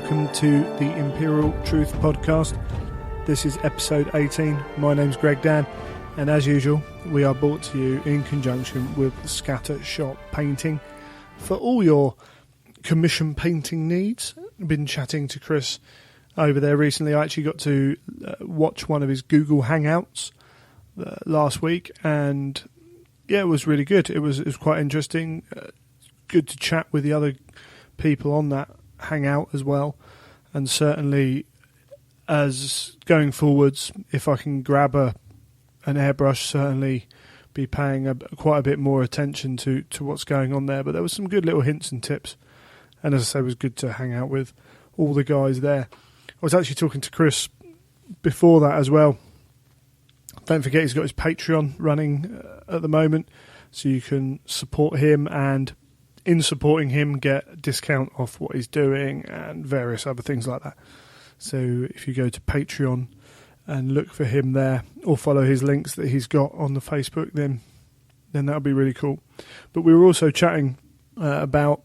welcome to the Imperial Truth Podcast. This is episode 18. My name's Greg Dan, and as usual, we are brought to you in conjunction with Scatter Shot Painting. For all your commission painting needs, I've been chatting to Chris over there recently. I actually got to watch one of his Google Hangouts last week, and yeah, it was really good. It was quite interesting. Good to chat with the other people on that hangout as well, and certainly as going forwards, if I can grab an airbrush, certainly be paying quite a bit more attention to what's going on there. But there was some good little hints and tips, and as I say, it was good to hang out with all the guys there. I was actually talking to Chris before that as well. Don't forget, he's got his Patreon running at the moment, so you can support him, and in supporting him, get a discount off what he's doing and various other things like that. So if you go to Patreon and look for him there, or follow his links that he's got on the Facebook, then that'll be really cool. But we were also chatting about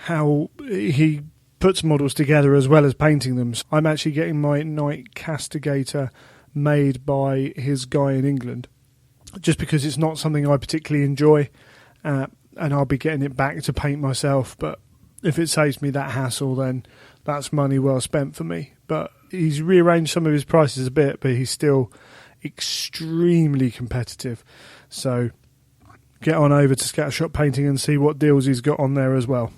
how he puts models together as well as painting them. So I'm actually getting my Knight Castigator made by his guy in England, just because it's not something I particularly enjoy. And I'll be getting it back to paint myself, but if it saves me that hassle, then that's money well spent for me. But he's rearranged some of his prices a bit, but he's still extremely competitive. So get on over to Scattershot Painting and see what deals he's got on there as well.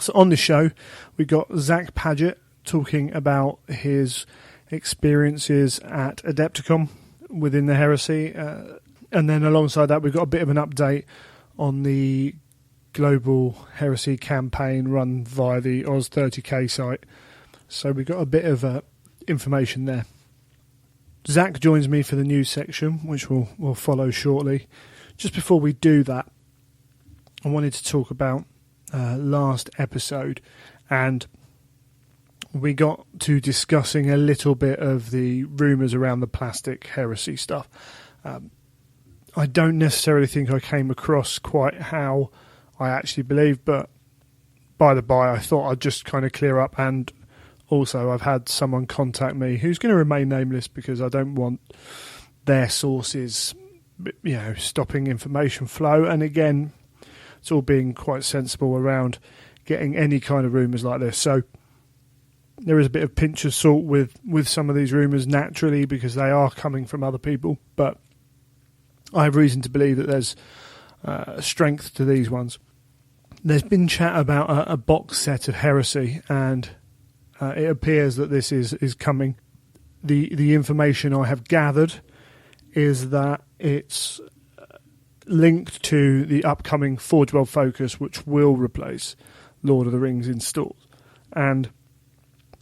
So on this show, we got Zac Padget talking about his experiences at Adepticon within the Heresy, and then alongside that, we've got a bit of an update on the global Heresy campaign run via the Oz 30k site. So we got a bit of information there. Zac joins me for the news section, which we'll follow shortly. Just before we do that, I wanted to talk about last episode, and we got to discussing a little bit of the rumours around the plastic Heresy stuff. I don't necessarily think I came across quite how I actually believe, but by the by, I thought I'd just kind of clear up. And also, I've had someone contact me who's going to remain nameless because I don't want their sources, stopping information flow. And again, it's all being quite sensible around getting any kind of rumours like this. So there is a bit of pinch of salt with some of these rumours naturally, because they are coming from other people, but I have reason to believe that there's strength to these ones. There's been chat about a box set of Heresy, and it appears that this is coming. The information I have gathered is that it's linked to the upcoming Forge World Focus, which will replace Lord of the Rings in stores. And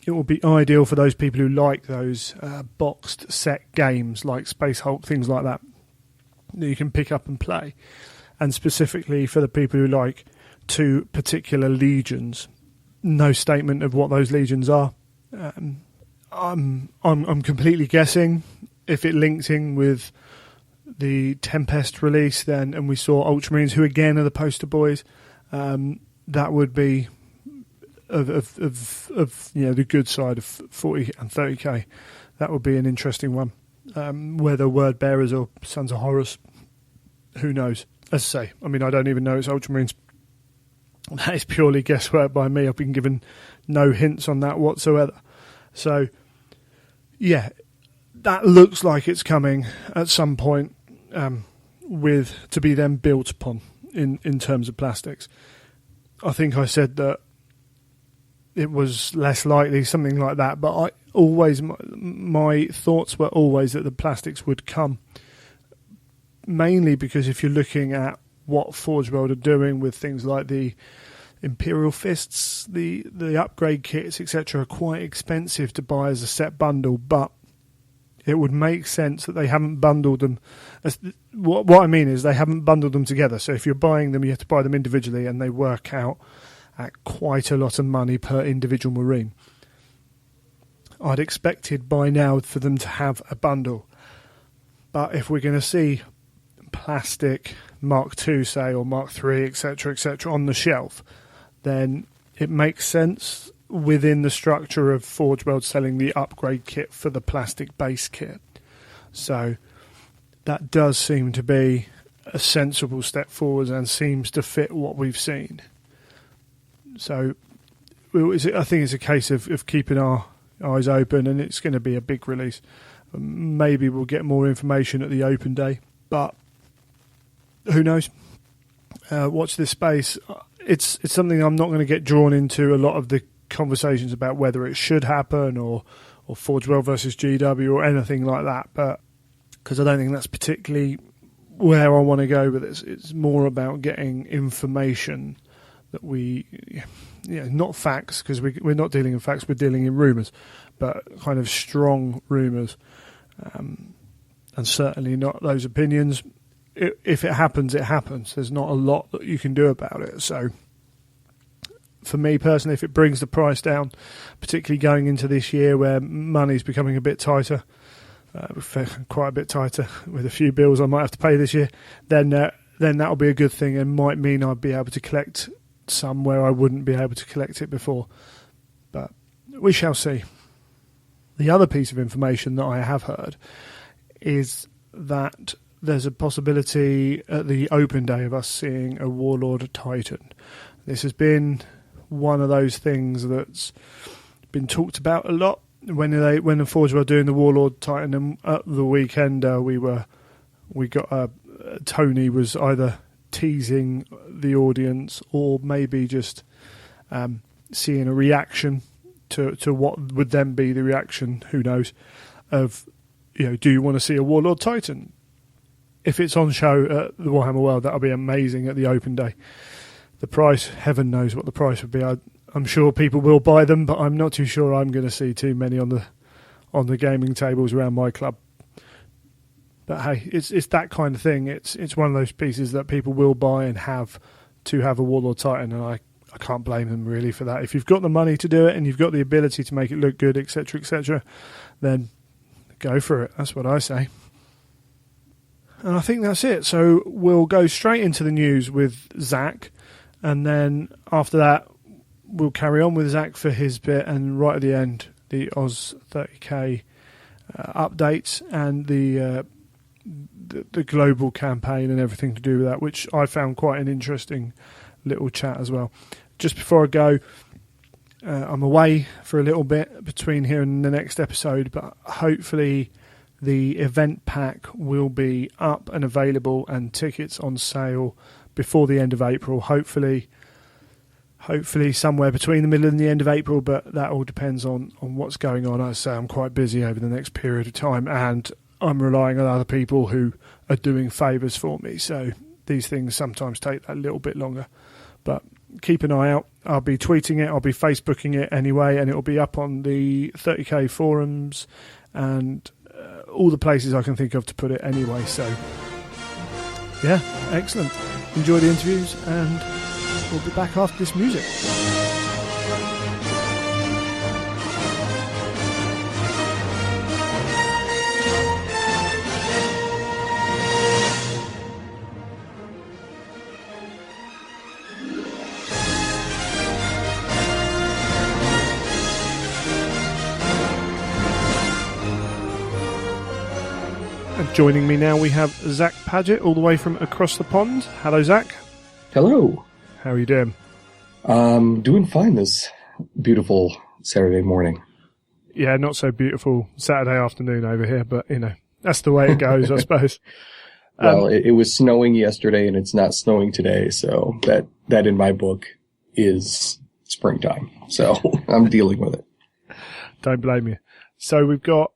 it will be ideal for those people who like those boxed set games like Space Hulk, things like that you can pick up and play, and specifically for the people who like two particular legions. No statement of what those legions are. I'm completely guessing. If it links in with the Tempest release, then, and we saw Ultramarines, who again are the poster boys, that would be of the good side of 40 and 30k. That would be an interesting one. Whether Word Bearers or Sons of Horus, who knows? As I say, I mean, I don't even know it's Ultramarines. That is purely guesswork by me. I've been given no hints on that whatsoever. So, yeah, that looks like it's coming at some point, to be then built upon in terms of plastics. I think I said that it was less likely, something like that, but my thoughts were always that the plastics would come, mainly because if you're looking at what Forge World are doing with things like the Imperial Fists, the upgrade kits, etc., are quite expensive to buy as a set bundle, but it would make sense that they haven't bundled them. What I mean is they haven't bundled them together, so if you're buying them, you have to buy them individually, and they work out at quite a lot of money per individual Marine. I'd expected by now for them to have a bundle, but if we're going to see plastic Mark II, say, or Mark III, etc., on the shelf, then it makes sense within the structure of Forge World selling the upgrade kit for the plastic base kit. So that does seem to be a sensible step forward and seems to fit what we've seen. So I think it's a case of keeping our eyes open, and it's going to be a big release. Maybe we'll get more information at the open day, but who knows? Watch this space. It's something I'm not going to get drawn into a lot of the conversations about whether it should happen or Forge World versus GW or anything like that, but because I don't think that's particularly where I want to go with this. It's more about getting information that not facts, because we're not dealing in facts, we're dealing in rumours, but kind of strong rumours, and certainly not those opinions. If it happens, it happens. There's not a lot that you can do about it. So for me personally, if it brings the price down, particularly going into this year where money's becoming a bit tighter, quite a bit tighter with a few bills I might have to pay this year, then that'll be a good thing and might mean I'll be able to collect some where I wouldn't be able to collect it before. But we shall see. The other piece of information that I have heard is that there's a possibility at the open day of us seeing a Warlord Titan. This has been one of those things that's been talked about a lot. When the Forge were doing the Warlord Titan, and at the weekend Tony was either teasing the audience or maybe just seeing a reaction to what would then be the reaction, who knows, of, do you want to see a Warlord Titan? If it's on show at the Warhammer World, that'll be amazing at the open day. The price, heaven knows what the price would be. I'm sure people will buy them, but I'm not too sure I'm going to see too many on the gaming tables around my club. But hey, it's that kind of thing. It's one of those pieces that people will buy and have a Warlord Titan, and I can't blame them really for that. If you've got the money to do it and you've got the ability to make it look good, etc., then go for it. That's what I say. And I think that's it. So we'll go straight into the news with Zac, and then after that we'll carry on with Zac for his bit, and right at the end, the Oz 30k updates and the global campaign and everything to do with that, which I found quite an interesting little chat as well. Just before I go, I'm away for a little bit between here and the next episode, but hopefully the event pack will be up and available and tickets on sale before the end of April. Hopefully somewhere between the middle and the end of April, but that all depends on what's going on. I say I'm quite busy over the next period of time, and I'm relying on other people who are doing favours for me. So these things sometimes take that little bit longer. But keep an eye out. I'll be tweeting it, I'll be Facebooking it anyway, and it'll be up on the 30k forums and all the places I can think of to put it anyway. So yeah, excellent. Enjoy the interviews, and we'll be back after this music. Joining me now, we have Zac Padget, all the way from across the pond. Hello, Zac. Hello. How are you doing? Doing fine this beautiful Saturday morning. Yeah, not so beautiful Saturday afternoon over here, but, that's the way it goes, I suppose. Well, it was snowing yesterday, and it's not snowing today, so that in my book is springtime. So I'm dealing with it. Don't blame you. So we've got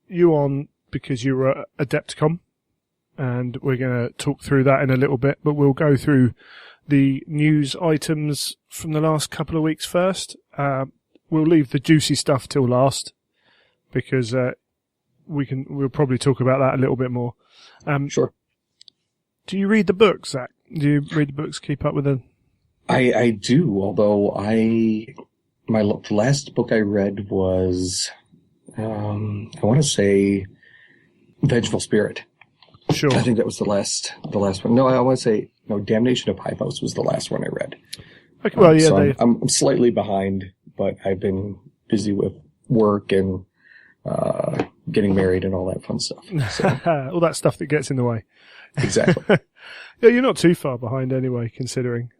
you on because you were at Adepticon, and we're going to talk through that in a little bit, but we'll go through the news items from the last couple of weeks first. We'll leave the juicy stuff till last, because we'll probably talk about that a little bit more. Sure. Do you read the books, Zac? Do you read the books, keep up with them? I do, although my last book I read was, I want to say Vengeful Spirit. Sure. I think that was the last one. No, I want to say, Damnation of Hyphos was the last one I read. Okay, well, yeah, so I'm slightly behind, but I've been busy with work and getting married and all that fun stuff. So. All that stuff that gets in the way. Exactly. Yeah, you're not too far behind anyway, considering.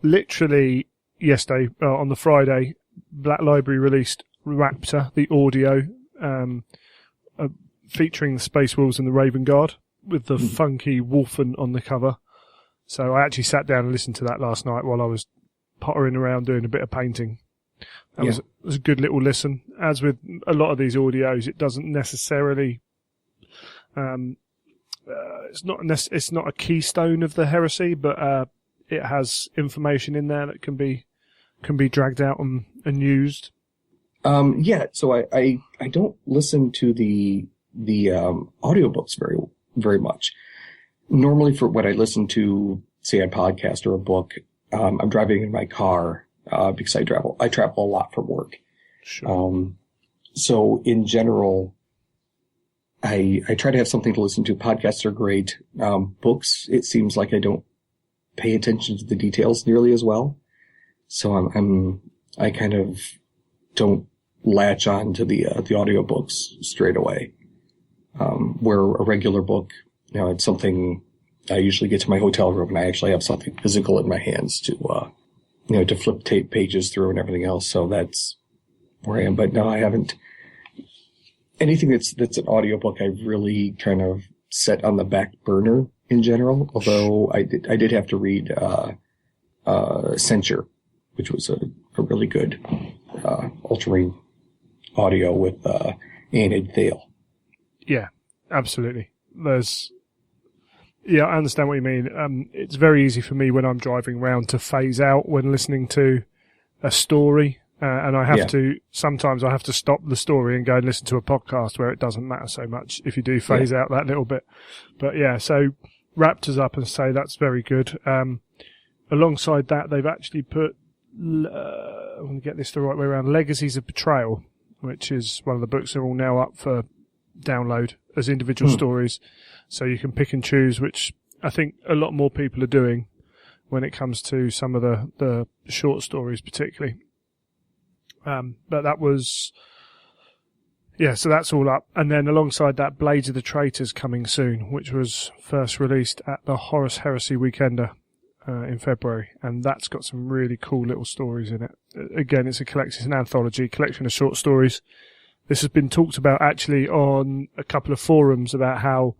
Literally yesterday, on the Friday, Black Library released Raptor, the audio, featuring the Space Wolves and the Raven Guard, with the funky Wolfen on the cover. So I actually sat down and listened to that last night while I was pottering around doing a bit of painting. That was a good little listen. As with a lot of these audios, it doesn't necessarily, it's not a keystone of the heresy, but it has information in there that can be dragged out and used. So I don't listen to the audiobooks very much. Normally for what I listen to, say a podcast or a book, I'm driving in my car, because I travel a lot for work. Sure. So in general, I try to have something to listen to. Podcasts are great. Books, it seems like I don't pay attention to the details nearly as well. So I kind of don't latch on to the audiobooks straight away. Where a regular book, it's something I usually get to my hotel room and I actually have something physical in my hands to flip tape pages through and everything else. So that's where I am. But no, I haven't. Anything that's an audiobook, I've really kind of set on the back burner in general. Although I did have to read Censure, which was a really good Ultramarine audio with Anid Thale. Yeah, absolutely. I understand what you mean. It's very easy for me when I'm driving around to phase out when listening to a story. And I have sometimes I have to stop the story and go and listen to a podcast where it doesn't matter so much if you do phase out that little bit. But yeah, so Raptor's up and say that's very good. Alongside that, they've actually put, I'm going to get this the right way around, Legacies of Betrayal, which is one of the books that are all now up for download as individual stories. So you can pick and choose, which I think a lot more people are doing when it comes to some of the short stories particularly. But that was, so that's all up. And then alongside that, Blades of the Traitors coming soon, which was first released at the Horus Heresy Weekender in February. And that's got some really cool little stories in it. Again, it's an anthology, collection of short stories. This has been talked about actually on a couple of forums about how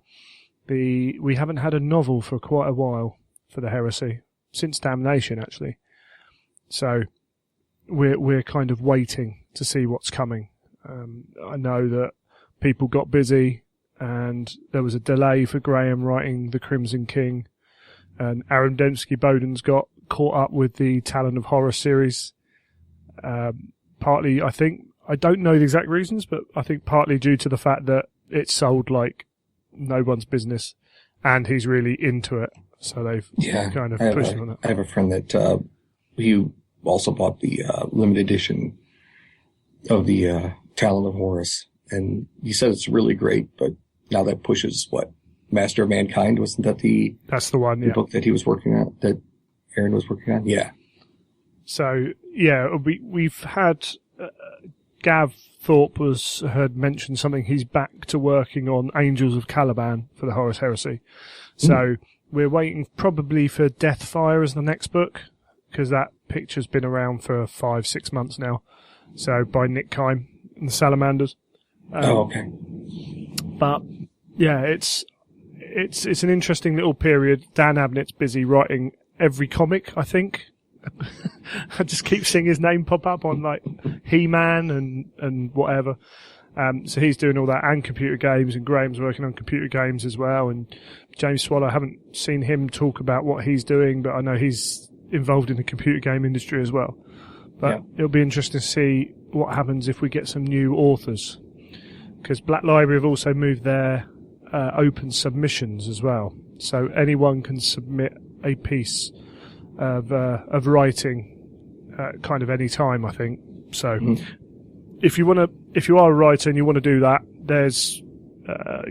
we haven't had a novel for quite a while for the Heresy, since Damnation actually. So we're kind of waiting to see what's coming. I know that people got busy and there was a delay for Graham writing The Crimson King, and Aaron Dembski-Bowden's got caught up with the Talon of Horror series. Partly, I think, I don't know the exact reasons, but I think partly due to the fact that it sold like no one's business and he's really into it. So they've kind of pushed him on it. I have a friend that he also bought the limited edition of the Talon of Horus, and he said it's really great, but now that pushes Master of Mankind, wasn't that that's the one, the book that he was working on, that Aaron was working on? Yeah. So, we've had Gav Thorpe had mentioned something. He's back to working on Angels of Caliban for the Horus Heresy. So we're waiting probably for Deathfire as the next book, because that picture's been around for 5-6 months now. So by Nick Kime and the Salamanders. Okay. But yeah, it's an interesting little period. Dan Abnett's busy writing every comic, I think. I just keep seeing his name pop up on like He-Man and whatever. So he's doing all that and computer games, and Graham's working on computer games as well. And James Swallow, I haven't seen him talk about what he's doing, but I know he's involved in the computer game industry as well. But it'll be interesting to see what happens if we get some new authors, because Black Library have also moved their open submissions as well. So anyone can submit a piece of writing kind of any time, I think. So if you are a writer and you want to do that, there's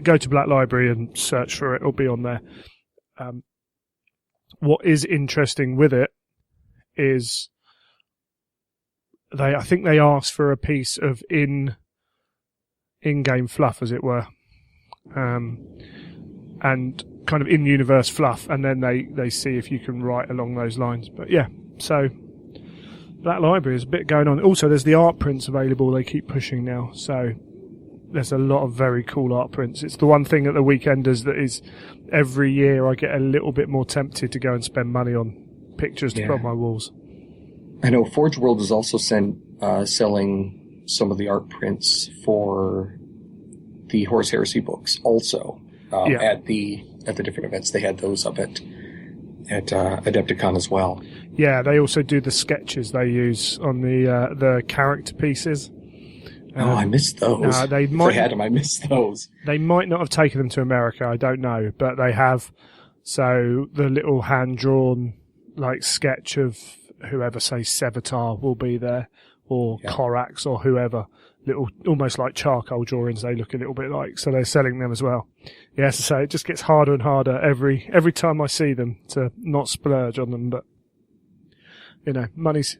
go to Black Library and search for it. It'll be on there. What is interesting with it is I think they asked for a piece of in-game fluff, as it were, and kind of in-universe fluff, and then they see if you can write along those lines. But yeah, so that library is a bit going on. Also, there's the art prints available. They keep pushing now, so there's a lot of very cool art prints. It's the one thing at the Weekenders that is every year I get a little bit more tempted to go and spend money on pictures to put on my walls. I know Forge World is also selling some of the art prints for the Horus Heresy books also at the different events. They had those up at Adepticon as well. Yeah, they also do the sketches they use on the character pieces. I missed those. No, they might, if I had them, I missed those. They might not have taken them to America, I don't know, but they have. So the little hand-drawn sketch of whoever, say, Sevatar will be there, or Korax, or whoever. Little, almost like charcoal drawings they look a little bit like, so they're selling them as well. Yeah, so it just gets harder and harder every time I see them to not splurge on them, but, money's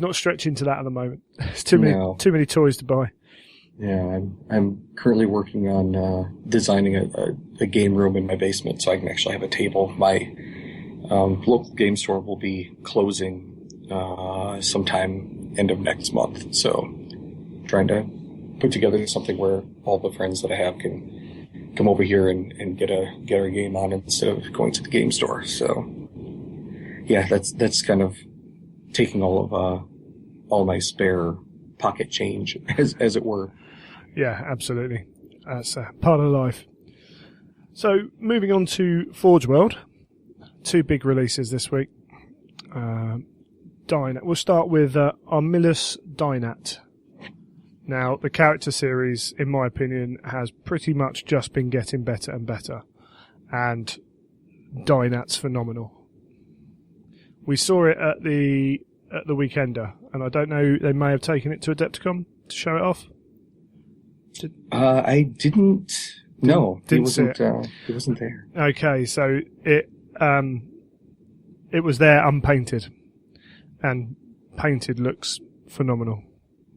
not stretching to that at the moment. It's too many toys to buy. Yeah, I'm currently working on designing a game room in my basement so I can actually have a table. My local game store will be closing sometime end of next month, so trying to put together something where all the friends that I have can come over here and get our game on instead of going to the game store. So yeah, that's kind of taking all my spare pocket change, as it were. Yeah, absolutely. That's part of life. So moving on to Forge World, 2 big releases this week. Dynat. We'll start with Armillus Dynat. Now, the character series, in my opinion, has pretty much just been getting better and better, and Dynat's phenomenal. We saw it at the Weekender, and I don't know, they may have taken it to Adepticon to show it off. I didn't. No, didn't see it. He wasn't there. Okay, so it was there unpainted, and painted looks phenomenal.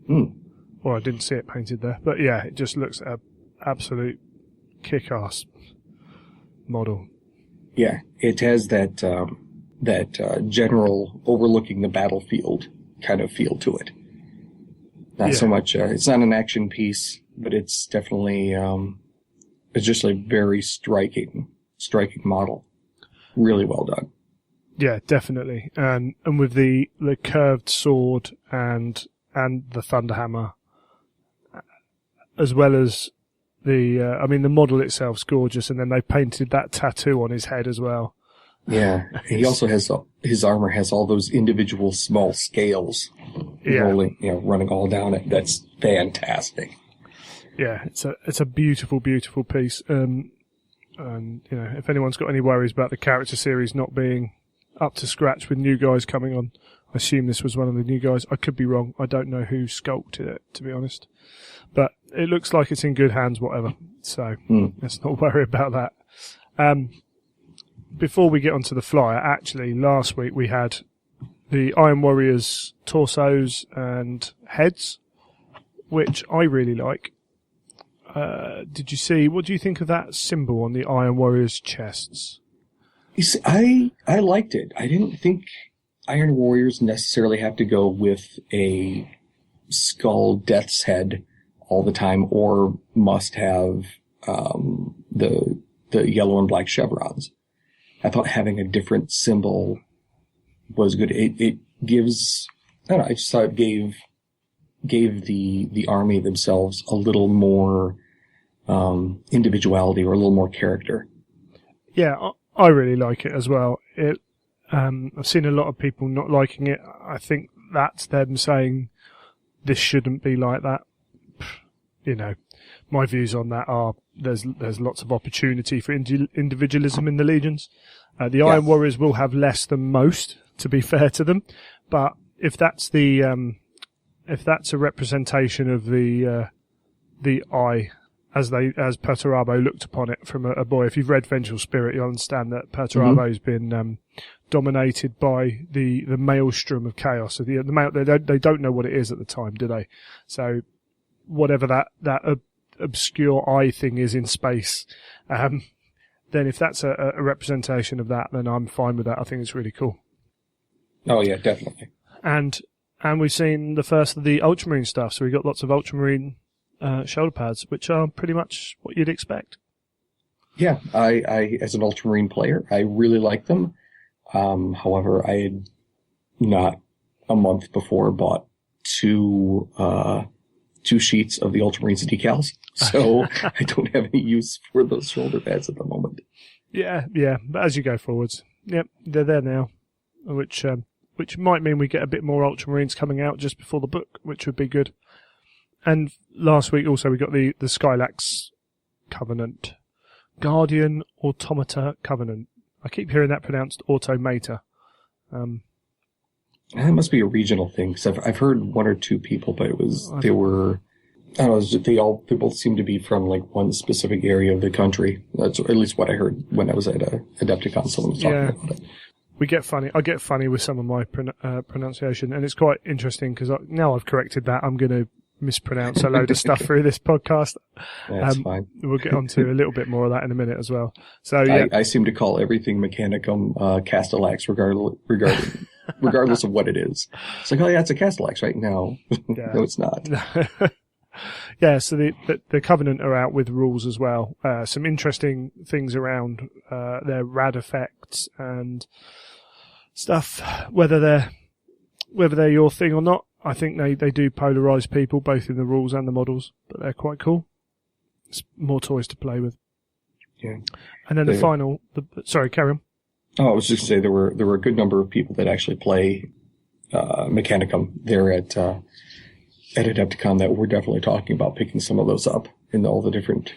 Well, I didn't see it painted there, but yeah, it just looks an absolute kick-ass model. Yeah, it has that general overlooking the battlefield kind of feel to it. Not so much. It's not an action piece, but it's definitely it's just a very striking model. Really well done. Yeah, definitely, and with the curved sword and the Thunderhammer, as well as the model itself's gorgeous, and then they painted that tattoo on his head as well. Yeah, he also has his armor has all those individual small scales running all down it. That's fantastic. Yeah, it's a beautiful, beautiful piece. And if anyone's got any worries about the character series not being up to scratch with new guys coming on, I assume this was one of the new guys. I could be wrong. I don't know who sculpted it, to be honest. But it looks like it's in good hands, whatever. So let's not worry about that. Before we get onto the flyer, actually, last week we had the Iron Warriors torsos and heads, which I really like. Did you see, what do you think of that symbol on the Iron Warriors chests? You see, I liked it. I didn't think Iron Warriors necessarily have to go with a skull death's head all the time, or must have the yellow and black chevrons. I thought having a different symbol was good. It gives, I don't know, I just thought it gave the army themselves a little more individuality, or a little more character. Yeah, I really like it as well. I've seen a lot of people not liking it. I think that's them saying this shouldn't be like that. My views on that are there's lots of opportunity for individualism in the legions. The Iron Warriors will have less than most, to be fair to them, but if that's a representation of the eye as Perturabo looked upon it from a boy. If you've read Vengeful Spirit, you'll understand that Perturabo's been dominated by the maelstrom of chaos. So they don't know what it is at the time, do they? So whatever that obscure eye thing is in space, then if that's a representation of that, then I'm fine with that. I think it's really cool. Oh yeah, definitely. And we've seen the first of the Ultramarine stuff, so we got lots of Ultramarine shoulder pads, which are pretty much what you'd expect. Yeah, I as an Ultramarine player, I really like them. However, I had not a month before bought two sheets of the Ultramarines decals, so I don't have any use for those shoulder pads at the moment. Yeah, but as you go forwards, yep, they're there now, which might mean we get a bit more Ultramarines coming out just before the book, which would be good. And last week also we got the Skylax Covenant. Guardian Automata Covenant. I keep hearing that pronounced Automata. That must be a regional thing, because I've heard one or two people, but they both seem to be from like one specific area of the country. That's at least what I heard when I was at Adepticon. Someone was talking about it. I get funny with some of my pronunciation, and it's quite interesting because now I've corrected that. I'm going to mispronounce a load of stuff through this podcast. That's fine. We'll get onto a little bit more of that in a minute as well. So I seem to call everything Mechanicum Castellax regardless of what it is. It's like, oh yeah, it's a Castellax right now. No, it's not. Yeah, so the Covenant are out with rules as well. Some interesting things around their rad effects and stuff. Whether they're your thing or not, I think they do polarize people both in the rules and the models, but they're quite cool. It's more toys to play with. Yeah. And then sorry, carry on. Oh, I was just going to say there were a good number of people that actually play Mechanicum there at Adepticon that were definitely talking about picking some of those up in all the different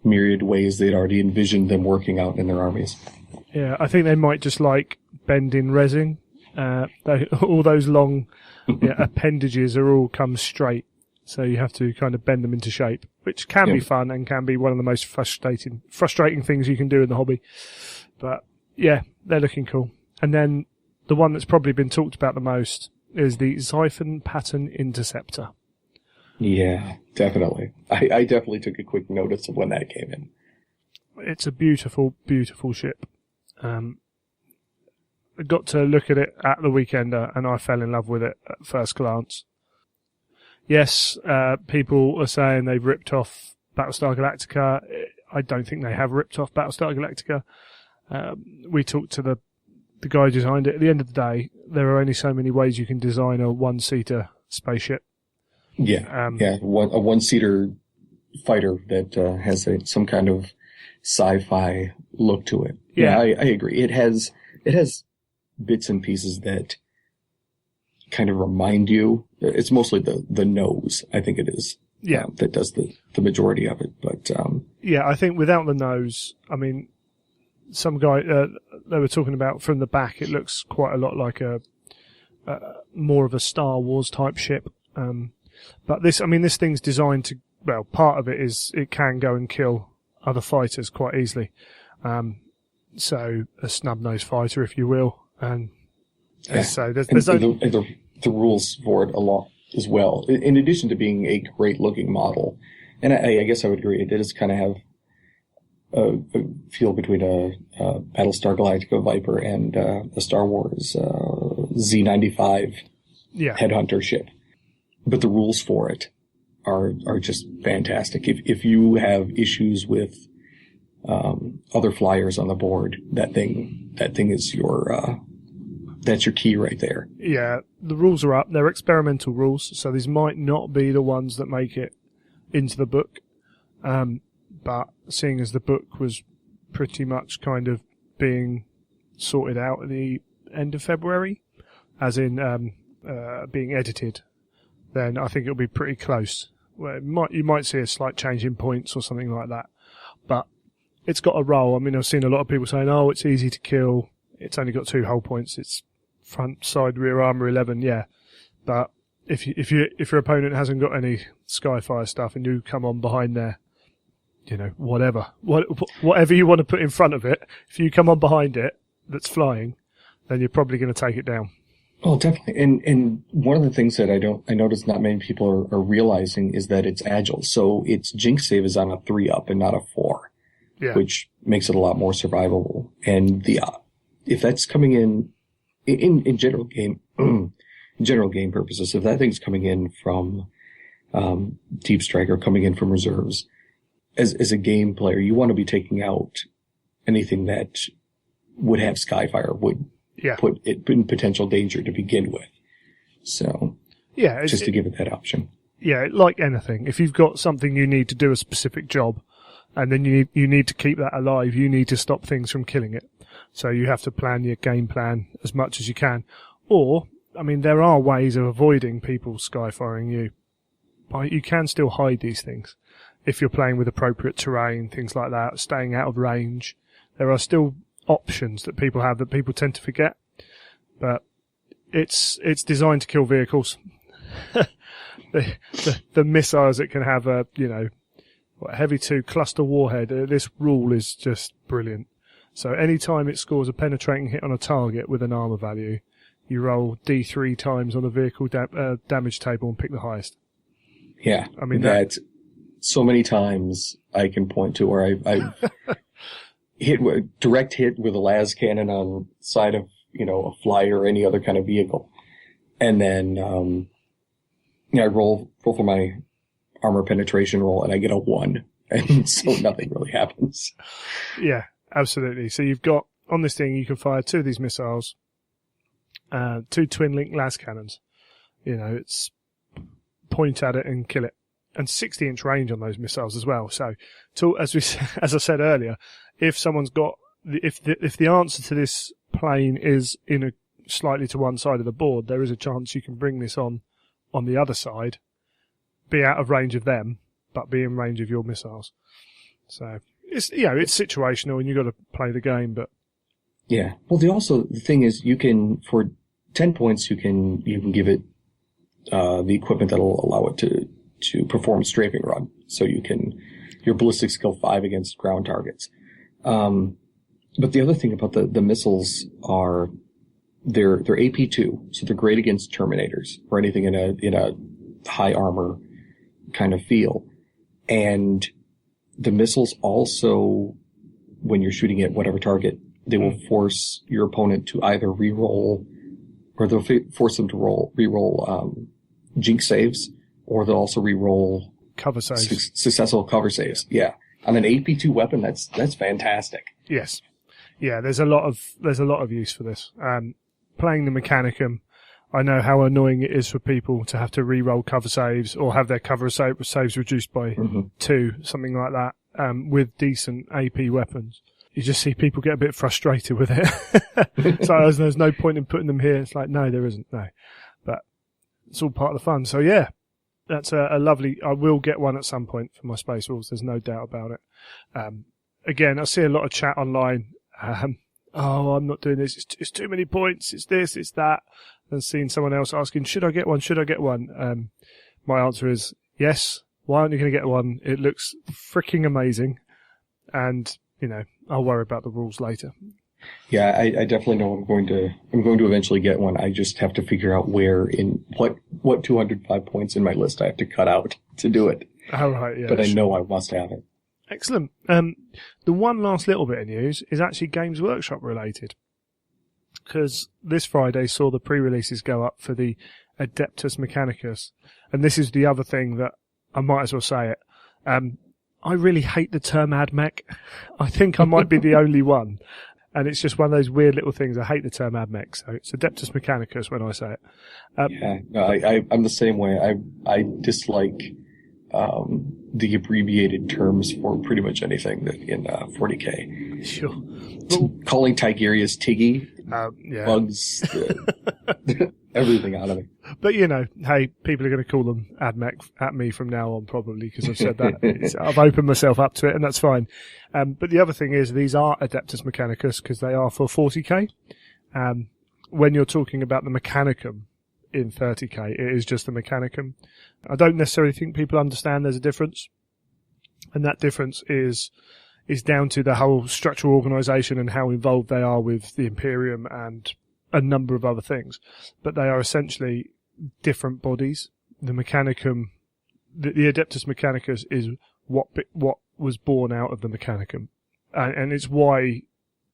myriad ways they'd already envisioned them working out in their armies. Yeah, I think they might just like bending resin. All those long appendages are all come straight, so you have to kind of bend them into shape, which can be fun and can be one of the most frustrating things you can do in the hobby. But yeah, they're looking cool. And then the one that's probably been talked about the most is the Xiphon Pattern Interceptor. Yeah, definitely. I definitely took a quick notice of when that came in. It's a beautiful, beautiful ship. I got to look at it at the Weekender, and I fell in love with it at first glance. Yes, people are saying they've ripped off Battlestar Galactica. I don't think they have ripped off Battlestar Galactica. We talked to the guy who designed it. At the end of the day, there are only so many ways you can design a one-seater spaceship. Yeah, a one-seater fighter that has some kind of sci-fi look to it. Yeah, I agree. It has bits and pieces that kind of remind you. It's mostly the nose, I think it is. Yeah, that does the majority of it. But I think without the nose, I mean, some guy they were talking about from the back, it looks quite a lot like a more of a Star Wars type ship. But this thing's designed to. Well, part of it is it can go and kill other fighters quite easily. So a snub-nosed fighter, if you will. And so there's the rules for it a lot as well. In addition to being a great-looking model, and I guess I would agree, it does kind of have a feel between a Battlestar Galactica Viper and a Star Wars Z-95 headhunter ship. But the rules for it are just fantastic. If you have issues with other flyers on the board, that thing is that's your key right there. Yeah, the rules are up. They're experimental rules, so these might not be the ones that make it into the book. But seeing as the book was pretty much kind of being sorted out at the end of February, as in being edited, then I think it'll be pretty close. Well, you might see a slight change in points or something like that, but it's got a roll. I mean, I've seen a lot of people saying, "Oh, it's easy to kill. It's only got 2 hull points. It's front, side, rear armor 11." Yeah, but if your opponent hasn't got any Skyfire stuff and you come on behind there, whatever you want to put in front of it, if you come on behind it that's flying, then you're probably going to take it down. Oh, definitely. And one of the things that I notice not many people are realizing is that it's agile. So its jinx save is on a 3-up and not a 4, which makes it a lot more survivable. And if that's coming in general game, general game purposes, if that thing's coming in from, Deep Strike or coming in from reserves, as a game player, you want to be taking out anything that would have Skyfire, would put it in potential danger to begin with. So, just to give it that option. Yeah, like anything. If you've got something you need to do a specific job, and then you need to keep that alive, you need to stop things from killing it. So you have to plan your game plan as much as you can. Or, I mean, there are ways of avoiding people Skyfiring you. You can still hide these things. If you're playing with appropriate terrain, things like that, staying out of range, there are still options that people have that people tend to forget. But it's designed to kill vehicles. the missiles it can have a heavy 2 cluster warhead. This rule is just brilliant. So anytime it scores a penetrating hit on a target with an armor value, you roll D3 times on the vehicle damage table and pick the highest. Yeah, I mean that so many times I can point to where I've direct hit with a las cannon on the side of a flyer or any other kind of vehicle, and then I roll for my armor penetration roll and I get a 1, and so nothing really happens. Yeah, absolutely. So you've got on this thing you can fire 2 of these missiles, 2 twin link las cannons. It's point at it and kill it. And 60-inch range on those missiles as well. So, as I said earlier, if someone's got if the answer to this plane is in a slightly to one side of the board, there is a chance you can bring this on the other side, be out of range of them, but be in range of your missiles. So it's it's situational, and you've got to play the game. But yeah, well, the thing is, you can for 10 points you can give it the equipment that'll allow it to perform strafing run. So your ballistic skill 5 against ground targets. But the other thing about the missiles are they're AP2, so they're great against Terminators or anything in a high armor kind of feel. And the missiles also, when you're shooting at whatever target, they will force your opponent to either reroll, or they'll force them to reroll jinx saves, or they'll also reroll cover saves, successful cover saves. Yeah, on an AP2 weapon, that's fantastic. Yes, yeah. There's a lot of use for this. Playing the Mechanicum, I know how annoying it is for people to have to reroll cover saves or have their cover saves reduced by 2, something like that. With decent AP weapons, you just see people get a bit frustrated with it. So there's no point in putting them here. It's like, no, there isn't. No, but it's all part of the fun. So yeah, that's a lovely. I will get one at some point for my Space Wolves. There's no doubt about it. Again, I see a lot of chat online. Oh, I'm not doing this. It's too many points. It's this, it's that. And seeing someone else asking, should I get one? Should I get one? My answer is yes. Why aren't you going to get one? It looks freaking amazing. And, I'll worry about the rules later. Yeah, I definitely know I'm going to eventually get one. I just have to figure out where in what 205 points in my list I have to cut out to do it. Oh, right, yeah. But I know I must have it. Excellent. The one last little bit of news is actually Games Workshop related. Because this Friday saw the pre-releases go up for the Adeptus Mechanicus. And this is the other thing that I might as well say it. I really hate the term AdMech. I think I might be the only one. And it's just one of those weird little things. I hate the term AdMech. So it's Adeptus Mechanicus when I say it. Yeah, no, I'm the same way. I dislike the abbreviated terms for pretty much anything that in 40K. Sure. Calling Tigerius Tiggy yeah. bugs everything out of me. But, hey, people are going to call them AdMech at me from now on probably because I've said that. I've opened myself up to it and that's fine. But the other thing is these are Adeptus Mechanicus because they are for 40K. When you're talking about the Mechanicum in 30K, it is just the Mechanicum. I don't necessarily think people understand there's a difference. And that difference is down to the whole structural organisation and how involved they are with the Imperium and a number of other things. But they are essentially different bodies. The Mechanicum, the Adeptus Mechanicus is what was born out of the Mechanicum. And it's why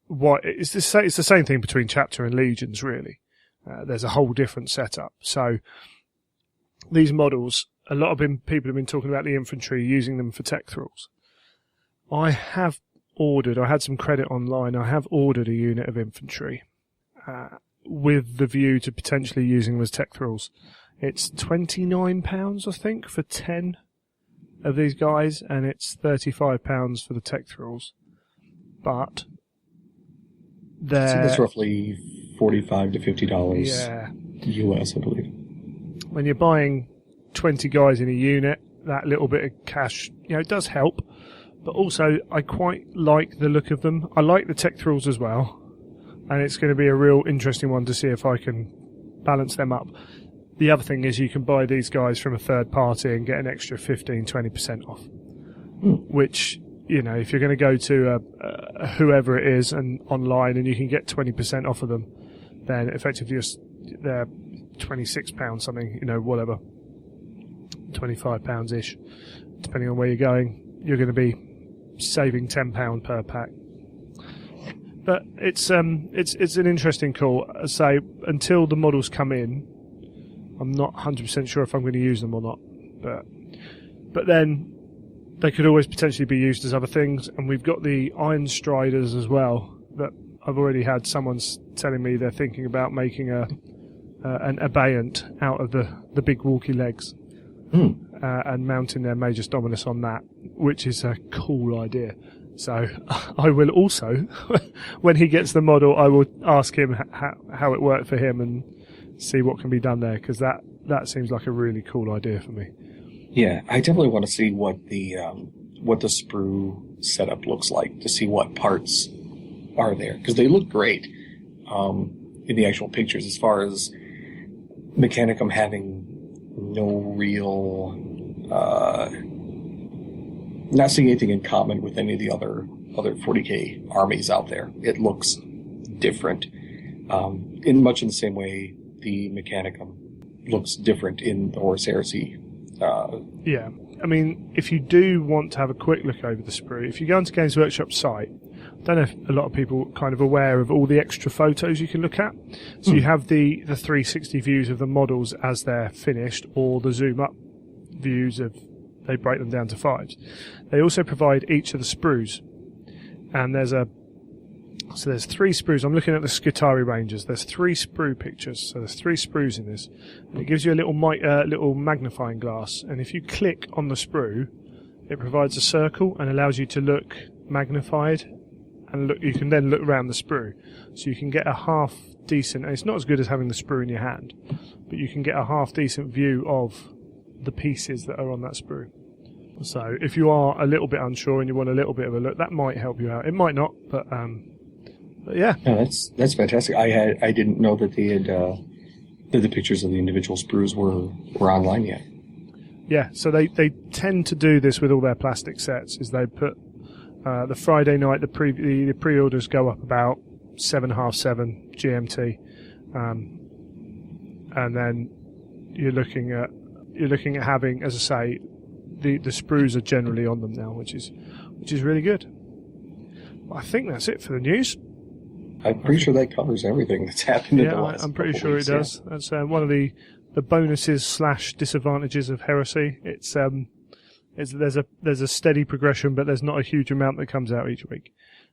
it's the same thing between Chapter and Legions, really. There's a whole different setup. So these models, a lot of people have been talking about the infantry, using them for tech thralls. I had some credit online, I have ordered a unit of infantry with the view to potentially using them as tech thralls. It's £29, I think, for 10 of these guys, and it's £35 for the tech thralls. But that's roughly $45 to $50 US, I believe. When you're buying 20 guys in a unit, that little bit of cash, it does help. But also, I quite like the look of them. I like the tech thralls as well. And it's going to be a real interesting one to see if I can balance them up. The other thing is you can buy these guys from a third party and get an extra 15-20% off. Which, if you're going to go to whoever it is and online and you can get 20% off of them, then effectively they're £26 something, whatever. £25-ish, depending on where you're going. You're going to be saving £10 per pack. But it's an interesting call. I say, until the models come in, I'm not 100% sure if I'm going to use them or not. But then they could always potentially be used as other things. And we've got the Iron Striders as well, that I've already had someone's telling me they're thinking about making an Abeyant out of the big walkie legs. And mounting their Magus Dominus on that, which is a cool idea. So I will also, when he gets the model, I will ask him how it worked for him and see what can be done there, because that seems like a really cool idea for me. Yeah, I definitely want to see what the sprue setup looks like, to see what parts are there, because they look great in the actual pictures, as far as Mechanicum having no real, not seeing anything in common with any of the other 40k armies out there. It looks different, in much in the same way the Mechanicum looks different in the Horus Heresy. Yeah, I mean, if you do want to have a quick look over the sprue, if you go onto Games Workshop site, I don't know if a lot of people are kind of aware of all the extra photos you can look at. So you have the 360 views of the models as they're finished, or the zoom up views they break them down to 5s. They also provide each of the sprues, and there's 3 sprues. I'm looking at the Skitarii Rangers. There's 3 sprue pictures, so there's 3 sprues in this, and it gives you a little magnifying glass. And if you click on the sprue, it provides a circle and allows you to look magnified, and you can then look around the sprue, so you can get a half decent. And it's not as good as having the sprue in your hand, but you can get a half decent view of the pieces that are on that sprue. So if you are a little bit unsure and you want a little bit of a look, that might help you out. It might not, but yeah. No, that's fantastic. I didn't know that they had that the pictures of the individual sprues were online yet. Yeah, so they tend to do this with all their plastic sets. Is they put the Friday night, the pre-orders go up about 7:30 GMT, and then you're looking at having, as I say, the sprues are generally on them now, which is really good. I think that's it for the news. I'm pretty sure that covers everything that's happened in the last I'm pretty sure weeks, it does. Yeah. That's one of the bonuses / disadvantages of Heresy. It's there's a steady progression, but there's not a huge amount that comes out each week,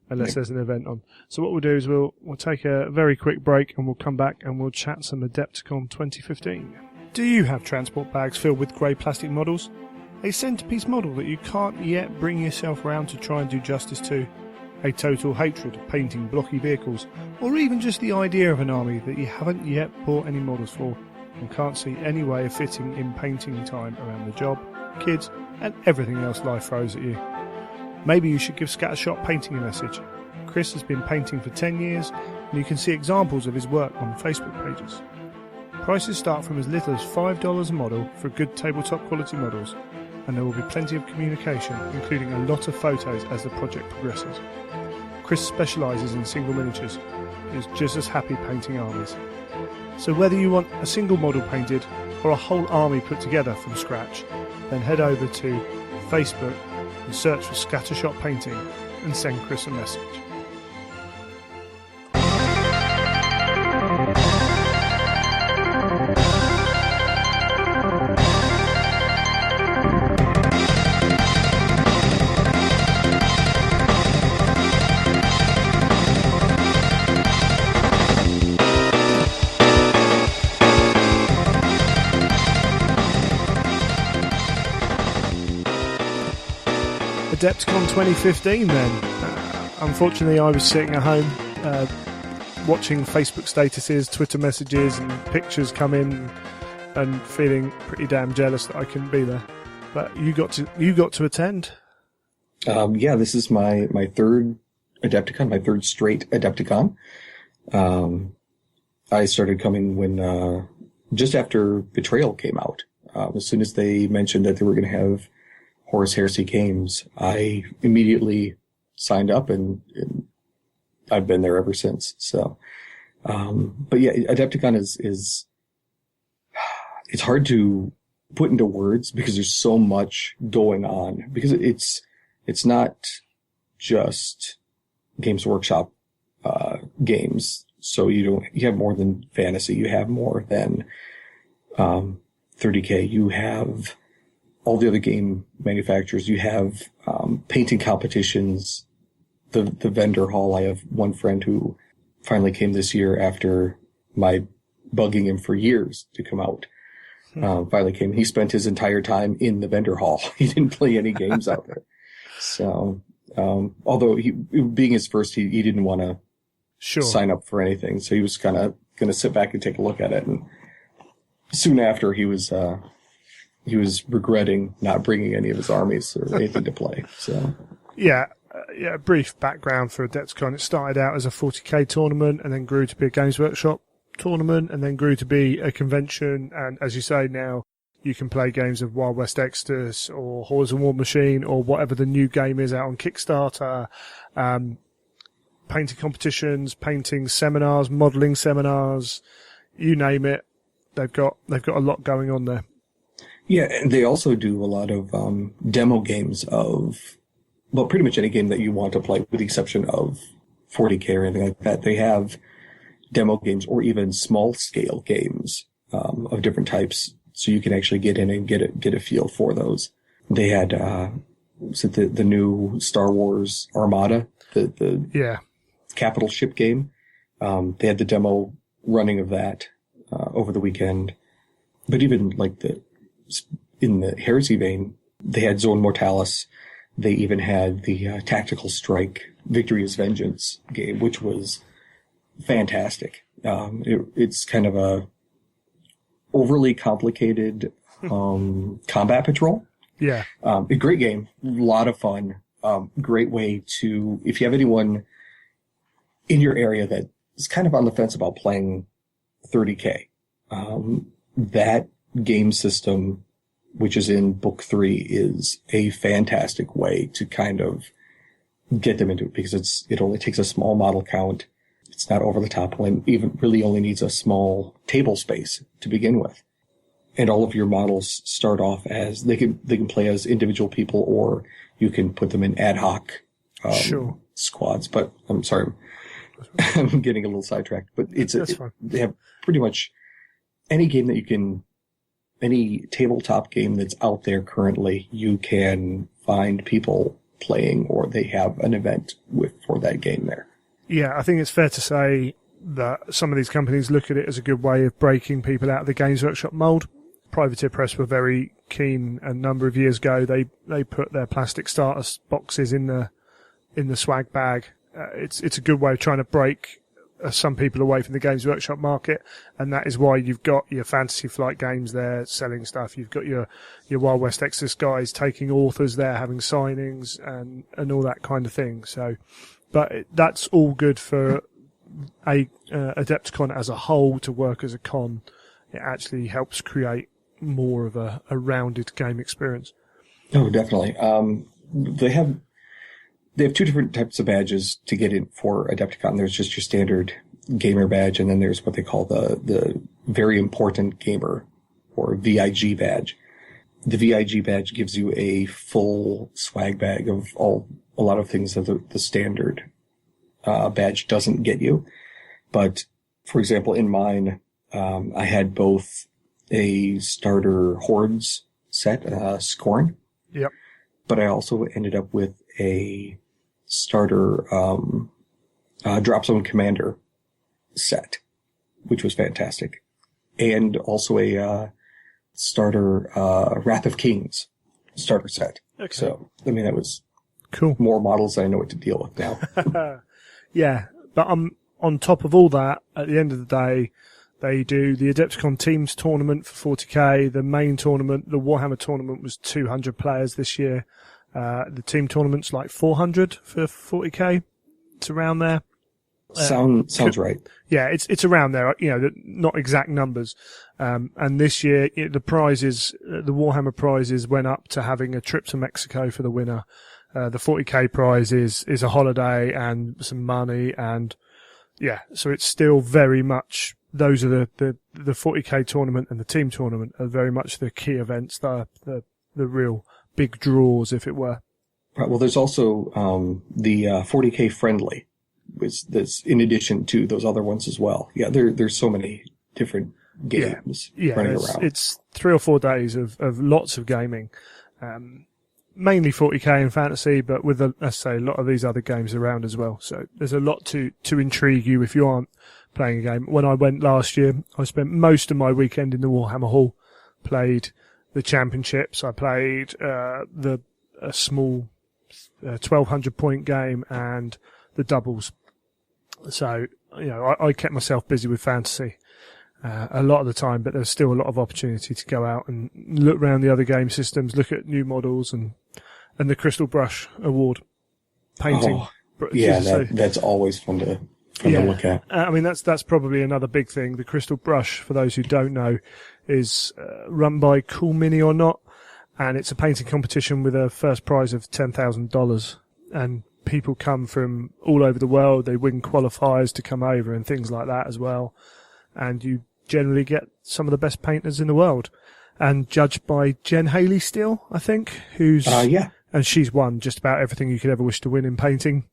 unless there's an event on. So what we'll do is we'll take a very quick break, and we'll come back and we'll chat some Adepticon 2015. Do you have transport bags filled with grey plastic models? A centrepiece model that you can't yet bring yourself around to try and do justice to? A total hatred of painting blocky vehicles? Or even just the idea of an army that you haven't yet bought any models for and can't see any way of fitting in painting time around the job, kids, and everything else life throws at you? Maybe you should give Scattershot Painting a message. Chris has been painting for 10 years, and you can see examples of his work on Facebook pages. Prices start from as little as $5 a model for good tabletop quality models, and there will be plenty of communication, including a lot of photos as the project progresses. Chris specialises in single miniatures. He is just as happy painting armies. So whether you want a single model painted or a whole army put together from scratch, then head over to Facebook and search for Scattershot Painting and send Chris a message. Adepticon 2015 then. Unfortunately, I was sitting at home watching Facebook statuses, Twitter messages and pictures come in and feeling pretty damn jealous that I couldn't be there. But you got to attend. Yeah, this is my third Adepticon, my third straight Adepticon. I started coming when just after Betrayal came out. As soon as they mentioned that they were going to have Horus Heresy games, I immediately signed up and I've been there ever since. So, but yeah, Adepticon is it's hard to put into words because there's so much going on, because it's not just Games Workshop, games. So you have more than fantasy. You have more than, 30K. You have all the other game manufacturers. You have painting competitions, the vendor hall. I have one friend who finally came this year after my bugging him for years to come out. Finally came. He spent his entire time in the vendor hall. He didn't play any games out there. So, although being his first, he didn't want to sign up for anything. So he was kind of going to sit back and take a look at it. And soon after, he was regretting not bringing any of his armies or anything to play. So yeah, brief background for Adepticon. It started out as a 40k tournament and then grew to be a Games Workshop tournament and then grew to be a convention. And as you say, now you can play games of Wild West Exodus or Hordes and War Machine or whatever the new game is out on Kickstarter. Painting competitions, painting seminars, modelling seminars, you name it. They've got a lot going on there. Yeah, and they also do a lot of demo games of, well, pretty much any game that you want to play, with the exception of 40K or anything like that. They have demo games or even small-scale games of different types, so you can actually get in and get a feel for those. They had the new Star Wars Armada, the capital ship game. They had the demo running of that over the weekend. But even like in the Heresy vein, they had Zone Mortalis. They even had the Tactical Strike Victory is Vengeance game, which was fantastic. It's kind of a overly complicated combat patrol. Yeah. A great game, a lot of fun. Great way to, if you have anyone in your area that is kind of on the fence about playing 30K, that game system, which is in book 3, is a fantastic way to kind of get them into it, because it only takes a small model count. It's not over the top, and even really only needs a small table space to begin with. And all of your models start off as they can play as individual people, or you can put them in ad hoc squads. But I'm sorry, I'm getting a little sidetracked. But they have pretty much any game that you can, any tabletop game that's out there currently, you can find people playing, or they have an event for that game there. Yeah, I think it's fair to say that some of these companies look at it as a good way of breaking people out of the Games Workshop mould. Privateer Press were very keen a number of years ago. They put their plastic starter boxes in the swag bag. It's a good way of trying to break some people away from the Games Workshop market, and that is why you've got your Fantasy Flight Games there selling stuff. You've got your Wild West Exodus guys taking authors there, having signings and all that kind of thing. So, but that's all good for a Adepticon as a whole to work as a con. It actually helps create more of a rounded game experience. Oh, definitely. They have two different types of badges to get in for Adepticon. There's just your standard gamer badge, and then there's what they call the very important gamer, or VIG badge. The VIG badge gives you a full swag bag of a lot of things that the standard badge doesn't get you. But, for example, in mine, I had both a starter Hordes set, Scorn. Yep. But I also ended up with a starter Drop Zone Commander set, which was fantastic. And also a starter Wrath of Kings starter set. Okay. So, I mean, that was cool. More models than I know what to deal with now. Yeah, but on top of all that, at the end of the day, they do the Adepticon Teams tournament for 40k. The main tournament, the Warhammer tournament, was 200 players this year. The team tournament's like 400 for 40k. It's around there. Sounds right. Yeah, it's around there. You know, not exact numbers. And this year, the prizes, the Warhammer prizes went up to having a trip to Mexico for the winner. The 40k prize is a holiday and some money, and yeah, so it's still very much, those are the 40k tournament and the team tournament are very much the key events, the real big draws, if it were. Right. Well, there's also the 40k friendly, that's in addition to those other ones as well. Yeah, there's so many different games running around. It's 3 or 4 days of lots of gaming. Mainly 40k and fantasy, but with, let's say, a lot of these other games around as well. So there's a lot to intrigue you if you aren't playing a game. When I went last year, I spent most of my weekend in the Warhammer Hall, played the championships. I played a small 1,200 point game and the doubles. So, you know, I kept myself busy with fantasy a lot of the time, but there's still a lot of opportunity to go out and look around the other game systems, look at new models and the Crystal Brush Award painting. Oh, yeah, that's always fun to look at. I mean, that's probably another big thing. The Crystal Brush, for those who don't know, is run by Cool Mini or Not, and it's a painting competition with a first prize of $10,000. And people come from all over the world. They win qualifiers to come over and things like that as well. And you generally get some of the best painters in the world. And judged by Jen Haley still, I think, who's... yeah. And she's won just about everything you could ever wish to win in painting.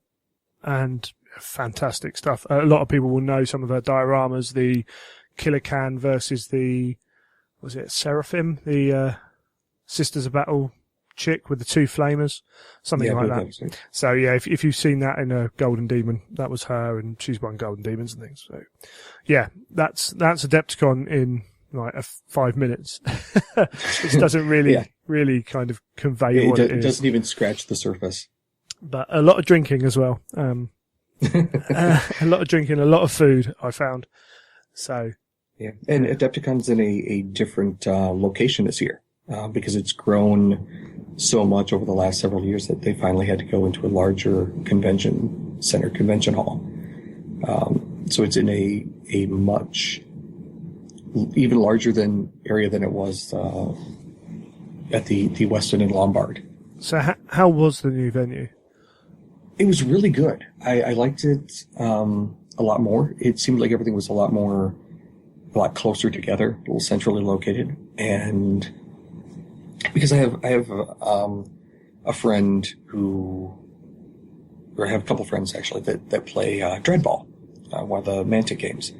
And fantastic stuff. A lot of people will know some of her dioramas, the Killer Can versus the... Was it Seraphim? The Sisters of Battle chick with the 2 flamers, something like that. So yeah, if you've seen that in a Golden Demon, that was her, and she's won Golden Demons and things. So yeah, that's Adepticon in like 5 minutes. It doesn't really kind of convey what it is. It doesn't even scratch the surface. But a lot of drinking as well. A lot of drinking, a lot of food, I found. So yeah, and Adepticon's in a different location this year. Because it's grown so much over the last several years that they finally had to go into a larger convention center, convention hall. So it's in a much even larger area than it was at the Westin in Lombard. So how was the new venue? It was really good. I liked it a lot more. It seemed like everything was a lot lot closer together, a little centrally located, and because I have a friend I have a couple friends actually that play Dreadball, one of the Mantic games.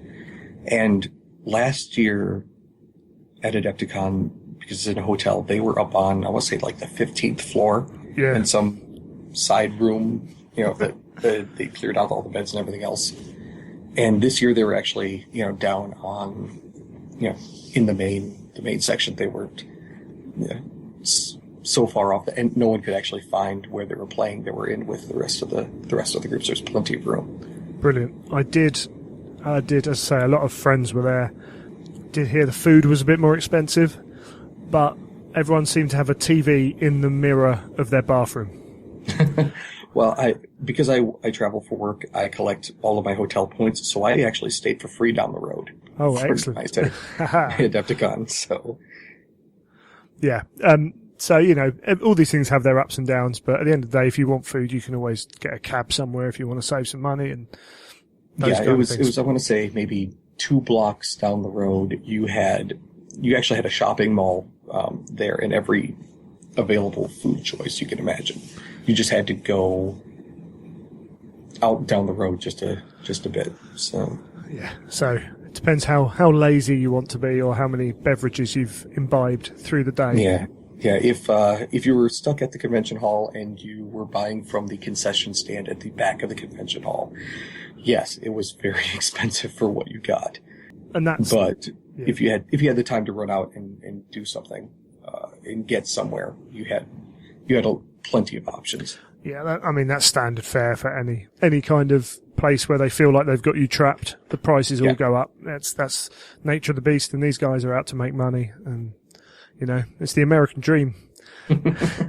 And last year at Adepticon, because it's in a hotel, they were up on, I want to say like the 15th floor in some side room, that they cleared out all the beds and everything else. And this year they were actually, down on, in the main section. They weren't so far off, and no one could actually find where they were playing. They were in with the rest of the groups. There's plenty of room. Brilliant. I did, as I say, a lot of friends were there. Did hear the food was a bit more expensive, but everyone seemed to have a TV in the mirror of their bathroom. Well, because I travel for work, I collect all of my hotel points, so I actually stayed for free down the road. Oh, excellent. Adepticon, so... Yeah. So, all these things have their ups and downs, but at the end of the day, if you want food, you can always get a cab somewhere if you want to save some money and those it was, I want to say maybe 2 blocks down the road, you actually had a shopping mall there, and every available food choice you can imagine. You just had to go out down the road just a bit. So yeah, so it depends how lazy you want to be or how many beverages you've imbibed through the day. Yeah. If you were stuck at the convention hall and you were buying from the concession stand at the back of the convention hall, yes, it was very expensive for what you got. If you had the time to run out and do something and get somewhere, you had plenty of options. Yeah, that's standard fare for any kind of place where they feel like they've got you trapped. The prices all go up. That's nature of the beast, and these guys are out to make money. And it's the American dream.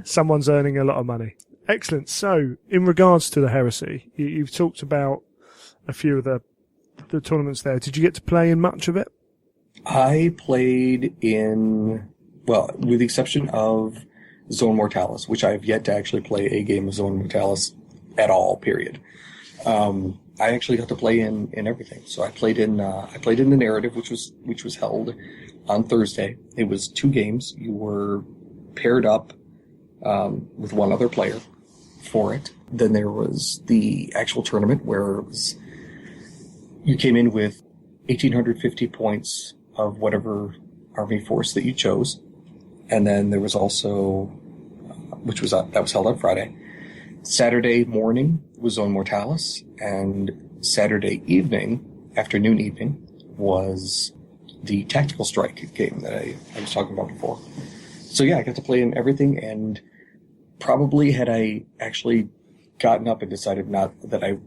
Someone's earning a lot of money. Excellent. So, in regards to the Heresy, you've talked about a few of the tournaments there. Did you get to play in much of it? I played in, with the exception of Zone Mortalis, which I've yet to actually play a game of Zone Mortalis at all, period. I actually got to play in everything. So I played in the narrative, which was held on Thursday. It was 2 games. You were paired up with one other player for it. Then there was the actual tournament where you came in with 1,850 points of whatever army force that you chose. And then there was also, that was held on Friday. Saturday morning was Zone Mortalis, and Saturday afternoon evening, was the Tactical Strike game that I was talking about before. So yeah, I got to play in everything, and probably had I actually gotten up and decided not that I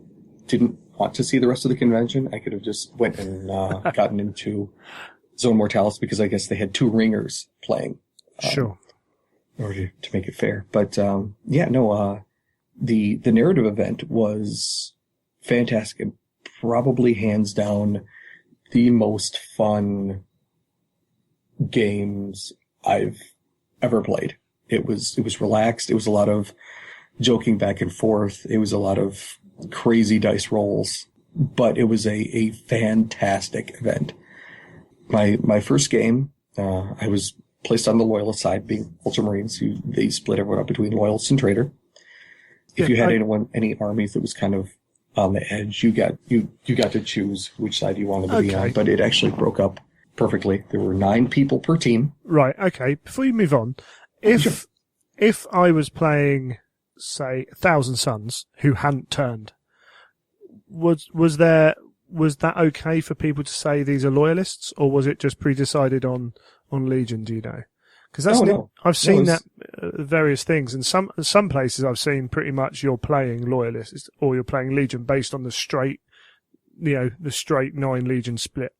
didn't want to see the rest of the convention, I could have just went and gotten into Zone Mortalis, because I guess they had 2 ringers playing. Sure. In order to make it fair. But the narrative event was fantastic, and probably hands down the most fun games I've ever played. It was relaxed. It was a lot of joking back and forth. It was a lot of crazy dice rolls, but it was a fantastic event. My first game, I was placed on the Loyalist side, being Ultramarines. They split everyone up between Loyalist and Traitor. If you had any armies that was kind of on the edge, you got to choose which side you wanted to be on. But it actually broke up perfectly. There were 9 people per team. Right. Okay. Before you move on, if I was playing, say, 1,000 Suns who hadn't turned, was that okay for people to say these are Loyalists, or was it just pre-decided on Legion? Do you know? Because I've seen that various things, and some places I've seen pretty much you're playing Loyalists or you're playing Legion based on the straight 9 Legion split.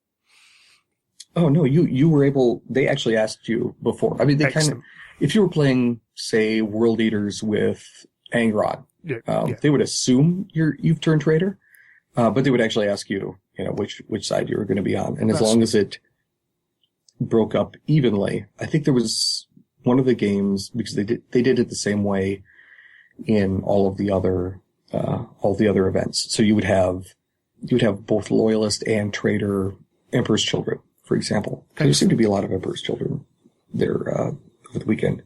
Oh no, you were able. They actually asked you before. I mean, they kind of. If you were playing, say, World Eaters with Angron, they would assume you've turned Traitor, but they would actually ask you, which side you were going to be on, and as long as it broke up evenly. I think there was one of the games, because they did it the same way in all the other events. So you would have both Loyalist and Traitor Emperor's Children, for example. There seemed to be a lot of Emperor's Children there over the weekend.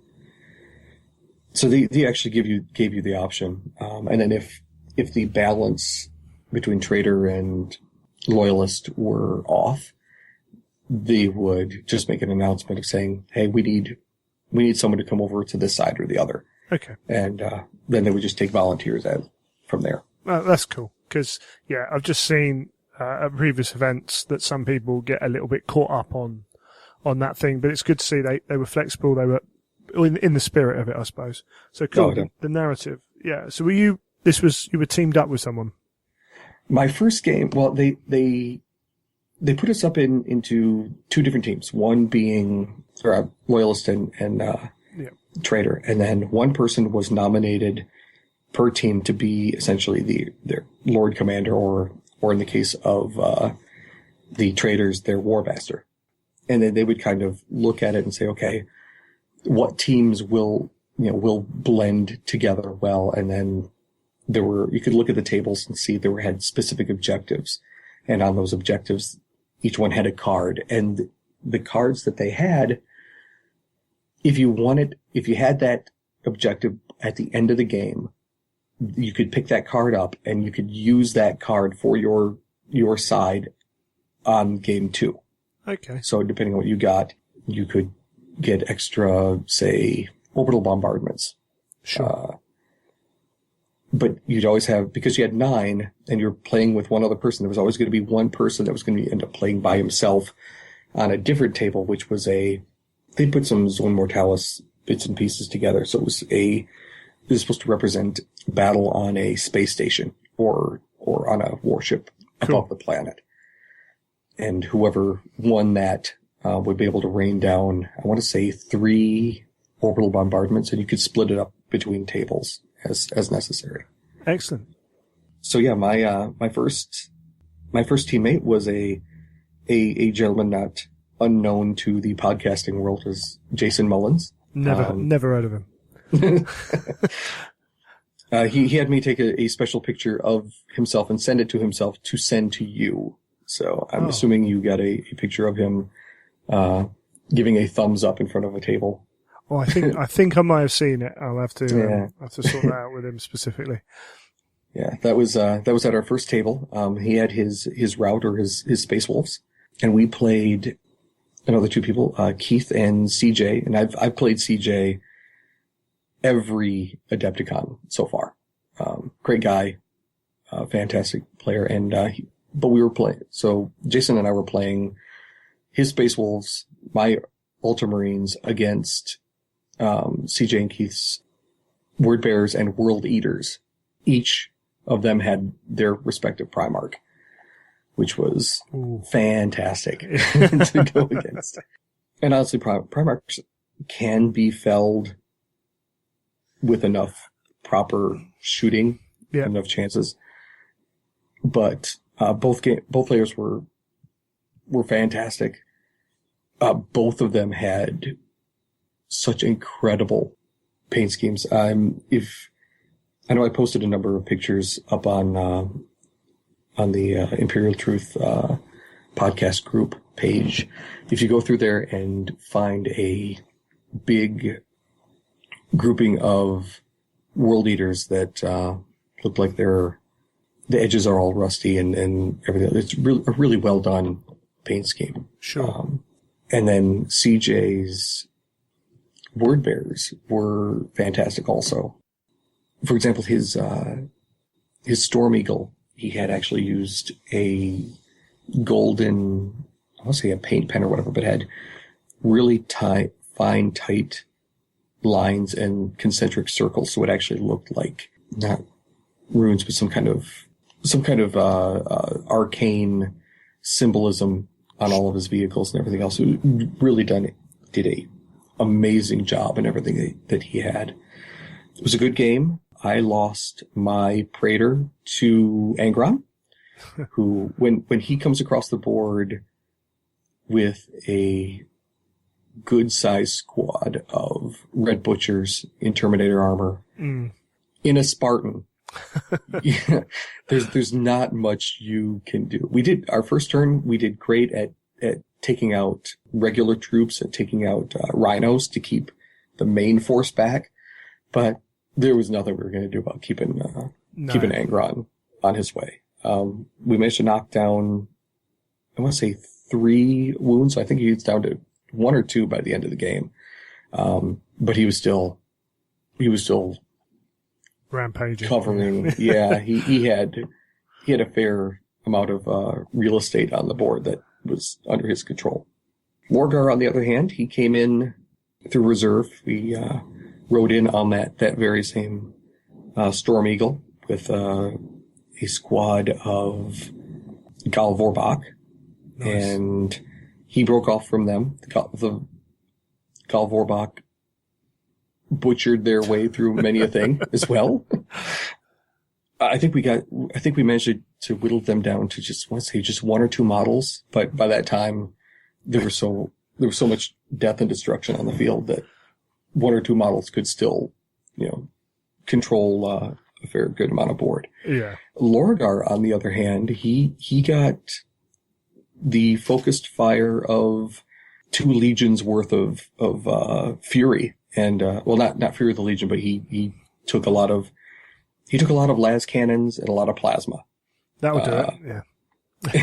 So they actually gave you the option, and then if the balance between Traitor and Loyalist were off, they would just make an announcement of saying, "Hey, we need someone to come over to this side or the other." Okay. And then they would just take volunteers out from there. That's cool, because I've just seen at previous events that some people get a little bit caught up on that thing, but it's good to see they were flexible. They were in the spirit of it, I suppose. So cool. Oh, the narrative. Yeah. So you were teamed up with someone? My first game, well, they put us up into 2 different teams. One being Loyalist and Traitor, and then one person was nominated per team to be essentially their Lord Commander, or in the case of the Traitors, their War Master. And then they would kind of look at it and say, okay, what teams will blend together well. And then you could look at the tables and see had specific objectives. And on those objectives, each one had a card. And the cards that they had, if you had that objective at the end of the game, you could pick that card up and you could use that card for your side on game 2. Okay. So depending on what you got, you could get extra, say, orbital bombardments. Sure. But you'd always have, because you had 9 and you're playing with one other person, there was always going to be one person that was going to end up playing by himself on a different table, which was they put some Zone Mortalis bits and pieces together. So it was supposed to represent battle on a space station or on a warship above the planet. And whoever won that would be able to rain down, I want to say, 3 orbital bombardments, and you could split it up between tables as necessary. Excellent. So yeah, my first teammate was a gentleman not unknown to the podcasting world, as Jason Mullins. Never heard of him. He had me take a special picture of himself and send it to himself to send to you. So I'm assuming you got a picture of him giving a thumbs up in front of a table. Well, I think I might have seen it. I'll have to sort that out with him specifically. Yeah, that was at our first table. He had his route or his Space Wolves, and we played another 2 people, Keith and CJ, and I've played CJ every Adepticon so far. Great guy, fantastic player, and but we were playing. So Jason and I were playing his Space Wolves, my Ultramarines against CJ and Keith's Word Bearers and World Eaters. Each of them had their respective Primarch, which was fantastic to go against. And honestly, Primarchs can be felled with enough proper shooting, enough chances. But both players were fantastic. Both of them had such incredible paint schemes. I know I posted a number of pictures up on the Imperial Truth podcast group page. If you go through there and find a big grouping of World Eaters that look like the edges are all rusty and everything, it's a really well done paint scheme. Sure. And then CJ's Word Bearers were fantastic also. For example, his Storm Eagle, he had actually used a golden, I want to say a paint pen or whatever, but had really fine, tight lines and concentric circles. So it actually looked like not runes, but some kind of arcane symbolism on all of his vehicles and everything else. It really did a amazing job in everything that he had. It was a good game. I lost my Praetor to Angron, who, when he comes across the board with a good-sized squad of Red Butchers in Terminator armor, in a Spartan, there's not much you can do. Our first turn, we did great at taking out regular troops and taking out rhinos to keep the main force back, but there was nothing we were going to do about keeping Angron on his way. We managed to knock down, I want to say 3 wounds. I think he was down to 1 or 2 by the end of the game. But he was still rampaging, covering. Yeah, he had a fair amount of real estate on the board that was under his control. Morgar, on the other hand, he came in through reserve. We rode in on that very same Storm Eagle with a squad of Gal Vorbach. Nice. And he broke off from them. The Gal Vorbach butchered their way through many a thing as well. I think we managed to whittle them down to just 1 or 2 models, but by that time there was so much death and destruction on the field that one or two models could still, control a fair good amount of board. Yeah. Lorgar, on the other hand, he got the focused fire of 2 legions worth of fury, and not Fury of the Legion, but he took a lot of las cannons and a lot of plasma. That would do it. Yeah.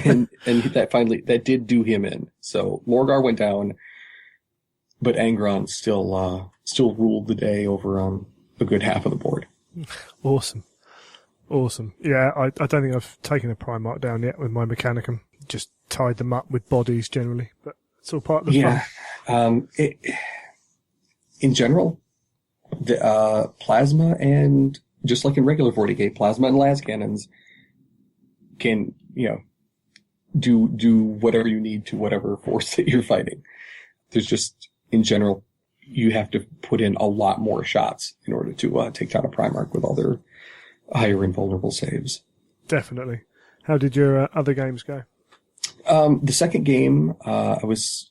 and that did do him in. So Lorgar went down, but Angron still ruled the day over a good half of the board. Awesome. Yeah, I don't think I've taken a Primarch down yet with my Mechanicum. Just tied them up with bodies generally, but it's all part of the fun. In general, the plasma, and just like in regular 40k, plasma and las cannons can, do whatever you need to whatever force that you're fighting. There's just, in general, you have to put in a lot more shots in order to take down a Primarch with all their higher invulnerable saves. Definitely. How did your other games go? The second game, I was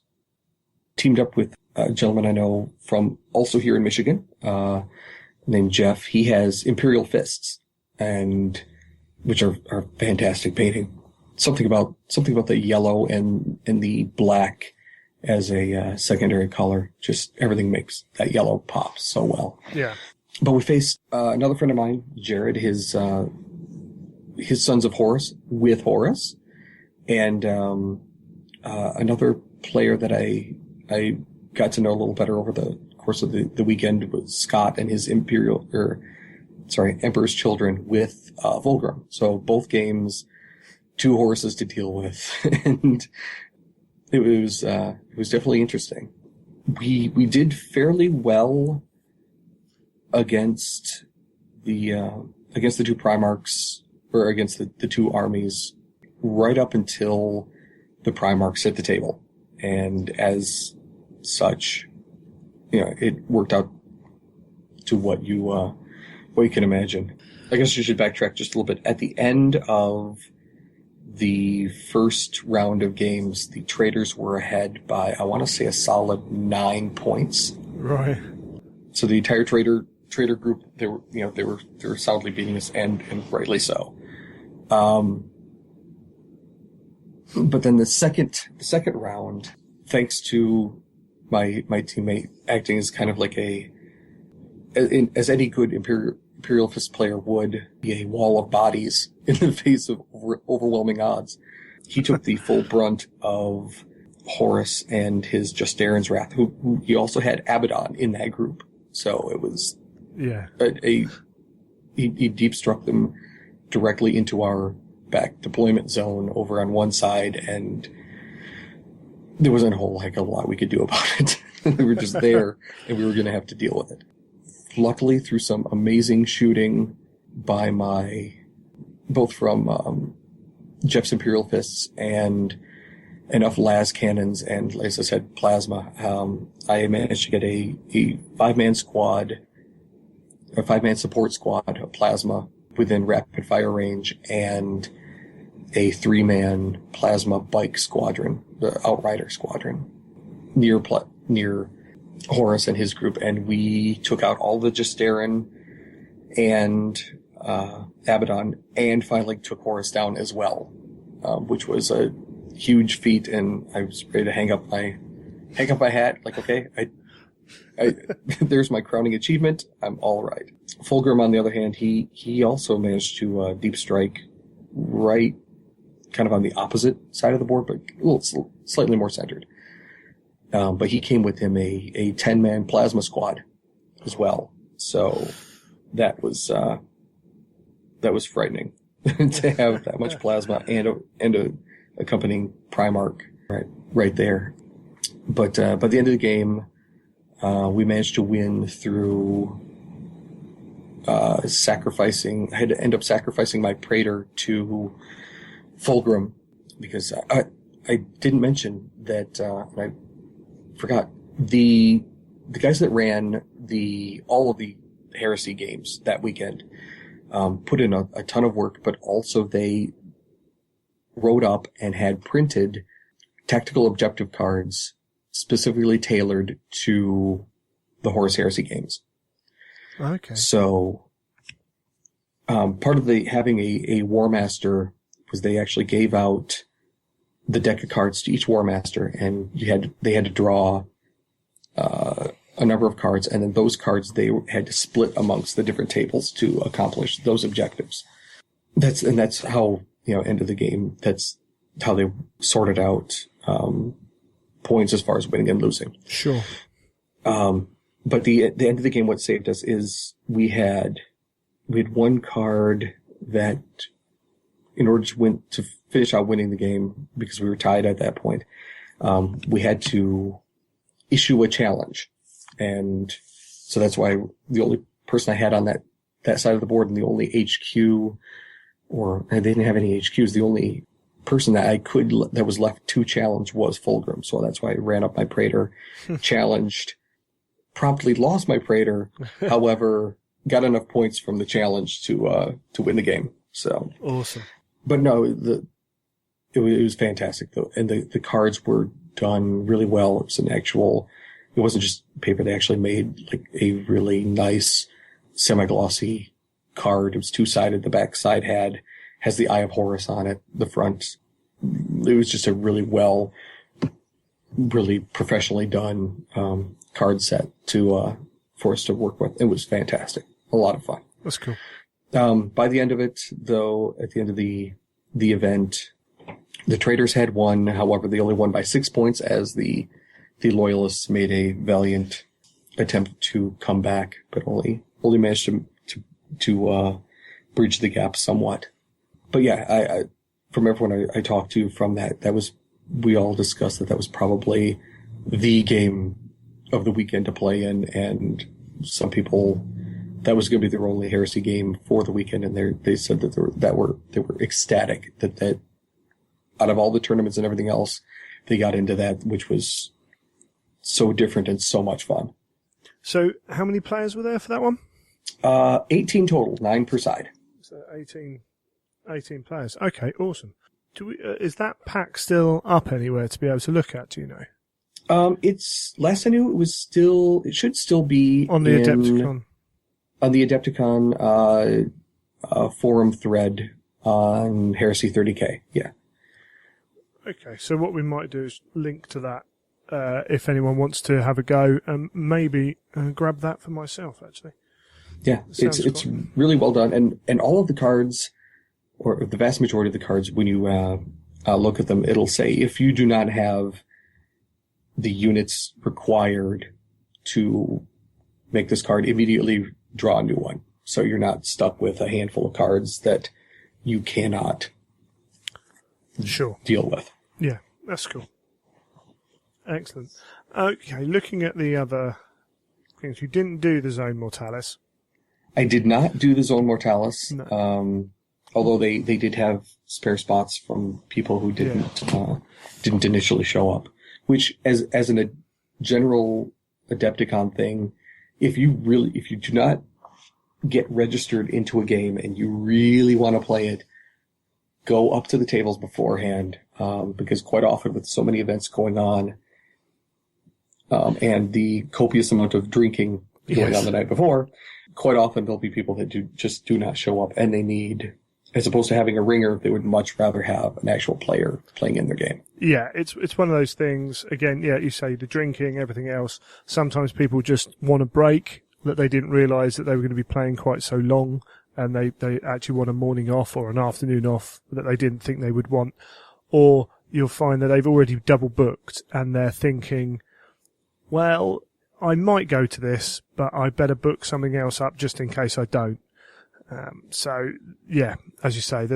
teamed up with a gentleman I know from also here in Michigan, named Jeff. He has Imperial Fists, and which are fantastic painting. Something about the yellow and the black as a secondary color. Just everything makes that yellow pop so well. Yeah. But we faced another friend of mine, Jared, his Sons of Horus with Horus, and another player that I got to know a little better over the course of the weekend was Scott and his Emperor's Children with Volgrim. So both games, 2 Horuses to deal with, and it was definitely interesting. We did fairly well against the 2 Primarchs, or against the 2 armies, right up until the Primarchs hit the table, and as such, it worked out to what you can imagine. I guess you should backtrack just a little bit. At the end of the first round of games, the traders were ahead by, I want to say, a solid 9 points. Right. So the entire trader group, they were soundly beating us, and rightly so. But then the second round, thanks to my teammate acting as kind of like as any good Imperial Fist player would, be a wall of bodies in the face of overwhelming odds, he took the full brunt of Horus and his Justarin's Wrath, who he also had Abaddon in that group. So it was he deep struck them directly into our back deployment zone over on one side, and there wasn't a whole heck of a lot we could do about it. We were just there, and we were going to have to deal with it. Luckily, through some amazing shooting by both from Jeff's Imperial Fists and enough las cannons and, as I said, plasma, I managed to get a 5-man squad, a 5-man support squad of plasma within rapid fire range, and a 3-man plasma bike squadron, the Outrider squadron, near Horus and his group, and we took out all the Justarin and Abaddon, and finally took Horus down as well, which was a huge feat, and I was ready to hang up my hat, like, okay, I there's my crowning achievement, I'm all right. Fulgrim, on the other hand, he also managed to deep strike right kind of on the opposite side of the board, but a little slightly more centered. But he came with him a 10-man plasma squad as well. So that was frightening to have that much plasma and a accompanying Primarch right there. But by the end of the game, we managed to win through sacrificing. I had to end up sacrificing my Praetor to Fulgrim, because I didn't mention that, and I forgot, the guys that ran all of the Heresy games that weekend put in a ton of work, but also they wrote up and had printed tactical objective cards specifically tailored to the Horus Heresy games. Okay. So, part of having a War Master was they actually gave out the deck of cards to each War Master, and they had to draw a number of cards, and then those cards they had to split amongst the different tables to accomplish those objectives. That's how, end of the game. That's how they sorted out points as far as winning and losing. Sure. But the end of the game, what saved us is we had one card that, in order to finish out winning the game, because we were tied at that point, we had to issue a challenge. And so that's why the only person I had on that side of the board, and the only HQ, or they didn't have any HQs, the only person that was left to challenge was Fulgrim. So that's why I ran up my Praetor, challenged, promptly lost my Praetor, however, got enough points from the challenge to win the game. So awesome. But no, it was fantastic though, and the cards were done really well. It wasn't just paper. They actually made like a really nice semi-glossy card. It was two-sided. The back side has the Eye of Horus on it. The front, it was just a really professionally done card set for us to work with. It was fantastic. A lot of fun. That's cool. By the end of it, though, at the end of the event, the traitors had won. However, they only won by 6 points, as the loyalists made a valiant attempt to come back, but only managed to bridge the gap somewhat. But yeah, I from everyone I talked to from we all discussed that was probably the game of the weekend to play in, and some people, that was going to be their only Heresy game for the weekend, and they said that they were ecstatic that out of all the tournaments and everything else, they got into that, which was so different and so much fun. So how many players were there for that one? 18 total, 9 per side. So 18 players. Okay, awesome. Is that pack still up anywhere to be able to look at, do you know? It's, last I knew, it should still be on the Adepticon. On the Adepticon forum thread on Heresy 30K, yeah. Okay, so what we might do is link to that if anyone wants to have a go, and maybe grab that for myself, actually. Yeah, it's really well done, and all of the cards, or the vast majority of the cards, when you look at them, it'll say if you do not have the units required to make this card, immediately draw a new one. So you're not stuck with a handful of cards that you cannot deal with. Yeah, that's cool. Excellent. Okay, looking at the other things, you didn't do the Zone Mortalis. I did not do the Zone Mortalis, no. Although they did have spare spots from people who didn't initially show up. Which, as a general Adepticon thing, if you do not get registered into a game and you really want to play it, go up to the tables beforehand, because quite often with so many events going on, and the copious amount of drinking going on the night before, quite often there'll be people that just do not show up, and they need, as opposed to having a ringer, they would much rather have an actual player playing in their game. Yeah, it's one of those things. Again, yeah, you say the drinking, everything else. Sometimes people just want a break, that they didn't realise that they were going to be playing quite so long, and they actually want a morning off or an afternoon off that they didn't think they would want. Or you'll find that they've already double booked and they're thinking, well, I might go to this, but I better book something else up just in case I don't. So, yeah, as you say,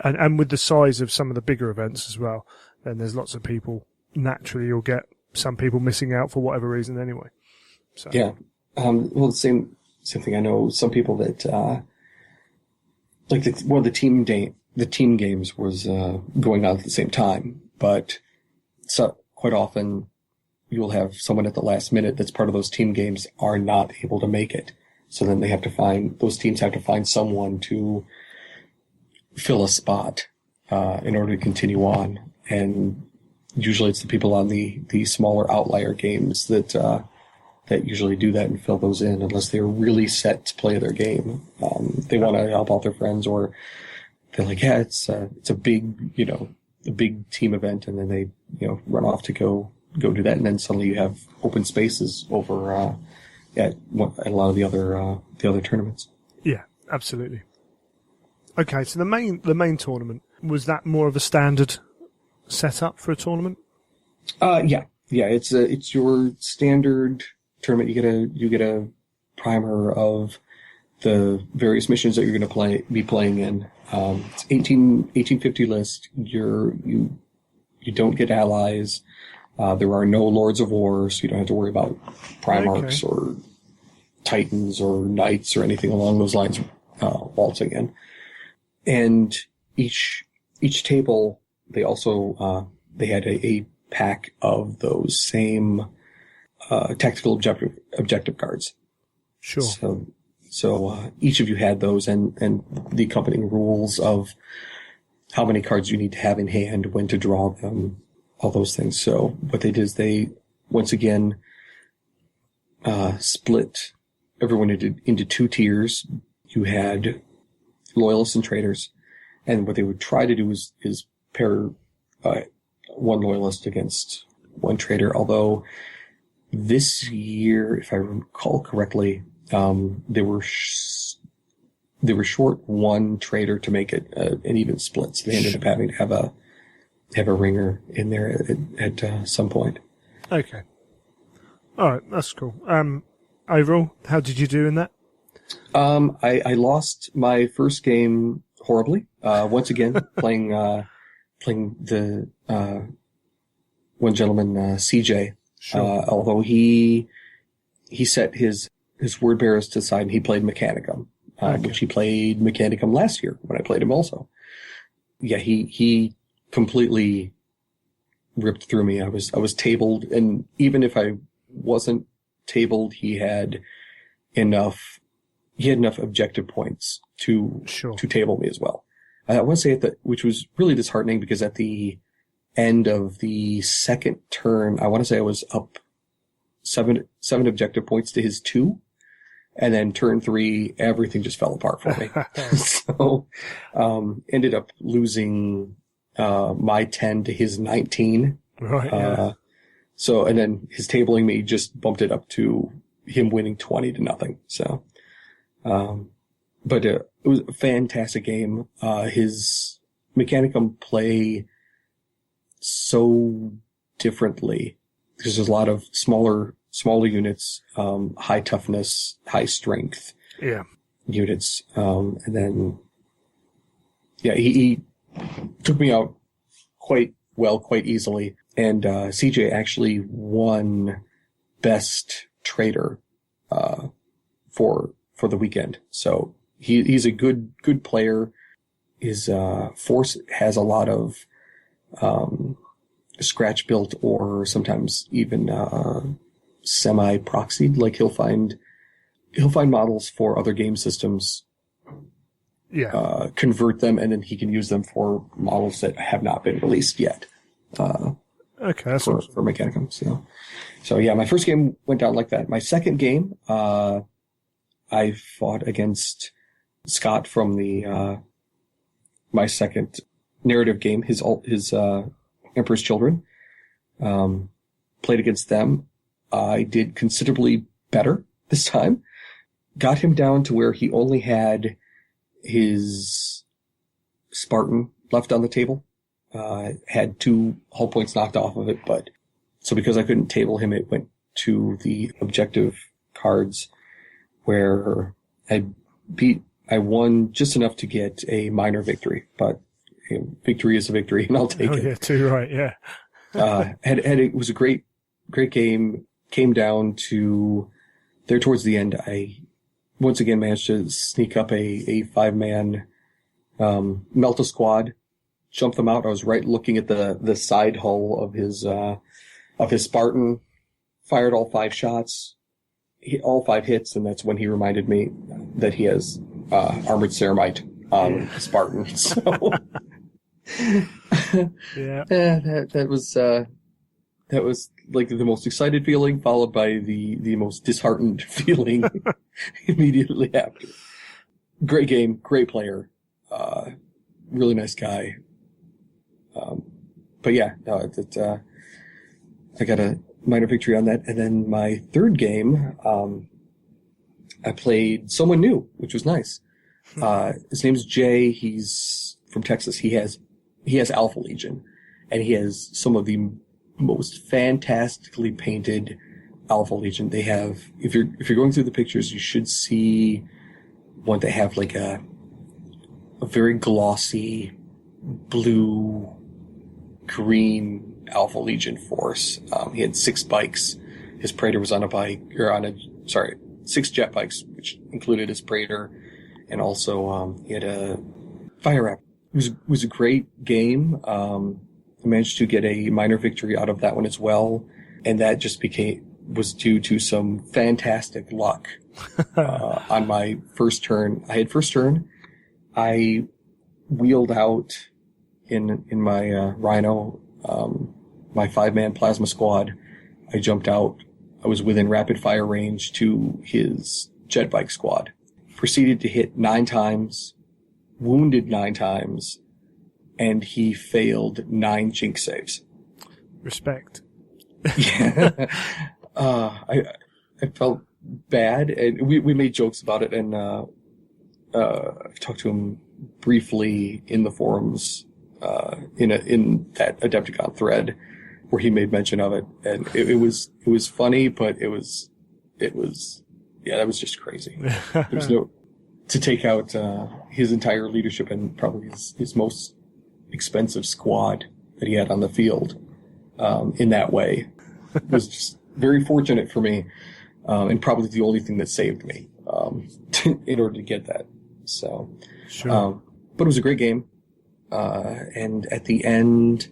and with the size of some of the bigger events as well, then there's lots of people, naturally you'll get some people missing out for whatever reason anyway. So. Yeah. Well, the same thing. I know some people that, the team games was going on at the same time, but quite often you'll have someone at the last minute that's part of those team games are not able to make it. So then those teams have to find someone to fill a spot in order to continue on. And usually it's the people on the smaller outlier games that that usually do that and fill those in unless they're really set to play their game. They want to help out their friends, or they're like, yeah, it's a big, a big team event, and then they, run off to go do that, and then suddenly you have open spaces over at a lot of the other tournaments. Yeah, absolutely. Okay, so the main tournament, was that more of a standard setup for a tournament? Yeah, it's your standard tournament. You get a primer of the various missions that you're going to be playing in. It's 1850 list. You don't get allies. There are no Lords of War, so you don't have to worry about Primarchs or Titans or Knights or anything along those lines waltzing in. And each table, they also they had a pack of those same tactical objective cards. Sure. So each of you had those, and the accompanying rules of how many cards you need to have in hand, when to draw them, all those things. So what they did is they once again split everyone into two tiers. You had loyalists and traitors, and what they would try to do is pair one loyalist against one traitor. Although this year, if I recall correctly, they were short one traitor to make it an even split, so they ended up having to have a ringer in there at some point. Okay. All right, that's cool. Overall, how did you do in that? I lost my first game horribly. Once again, playing the one gentleman, CJ. Sure. Although he set his word bearers to the side and he played Mechanicum, which he played Mechanicum last year when I played him also. Yeah, he completely ripped through me. I was tabled, and even if I wasn't tabled, he had enough objective points to table me as well. I want to say which was really disheartening, because at the end of the second turn, I want to say I was up seven objective points to his 2. And then turn 3, everything just fell apart for me. So, ended up losing, my 10 to his 19. Right. Yeah. And then his tabling me just bumped it up to him winning 20-0. So, but it was a fantastic game. His Mechanicum play so differently, because there's a lot of smaller units, high toughness, high strength units. And then, he took me out quite easily. And CJ actually won Best Trader for the weekend. So he's a good player. His force has a lot of scratch built, or sometimes even semi-proxied. Like he'll find models for other game systems, convert them, and then he can use them for models that have not been released yet. That's for awesome. For Mechanicum. So yeah, my first game went down like that. My second game, I fought against Scott from the my second narrative game, his Emperor's Children. Played against them. I did considerably better this time. Got him down to where he only had his Spartan left on the table. Had 2 hull points knocked off of it, so because I couldn't table him, it went to the objective cards, where I won just enough to get a minor victory, but victory is a victory, and I'll take it. Yeah, too right, yeah. It was a great game. Came down to there towards the end. I once again managed to sneak up a 5-man Melta squad, jump them out. I was right looking at the side hull of his Spartan, fired all 5 shots, all 5 hits, and that's when he reminded me that he has armored ceramite on Spartan. So that was That was like the most excited feeling, followed by the most disheartened feeling immediately after. Great game, great player, really nice guy. But yeah, no, I got a minor victory on that. And then my third game, I played someone new, which was nice. His name's Jay. He's from Texas. He has Alpha Legion, and he has some of the most fantastically painted Alpha Legion. They have, if you're going through the pictures, you should see one. They have like a very glossy blue green Alpha Legion force. He had 6 bikes. His Praetor was on a bike, or 6 jet bikes, which included his Praetor, and also he had a fire rep. It was a great game. I managed to get a minor victory out of that one as well, and that just was due to some fantastic luck. On my first turn, I wheeled out in my Rhino, my 5-man plasma squad. I jumped out. I was within rapid fire range to his jet bike squad. Proceeded to hit 9 times, wounded 9 times, and he failed 9 jinx saves. Respect. Yeah. I felt bad, and we made jokes about it, and I've talked to him briefly in the forums, in that Adepticon thread where he made mention of it, and it was funny, but it was that was just crazy. There's no to take out his entire leadership and probably his most expensive squad that he had on the field in that way. It was just very fortunate for me, and probably the only thing that saved me in order to get that. So, sure. But it was a great game, and at the end,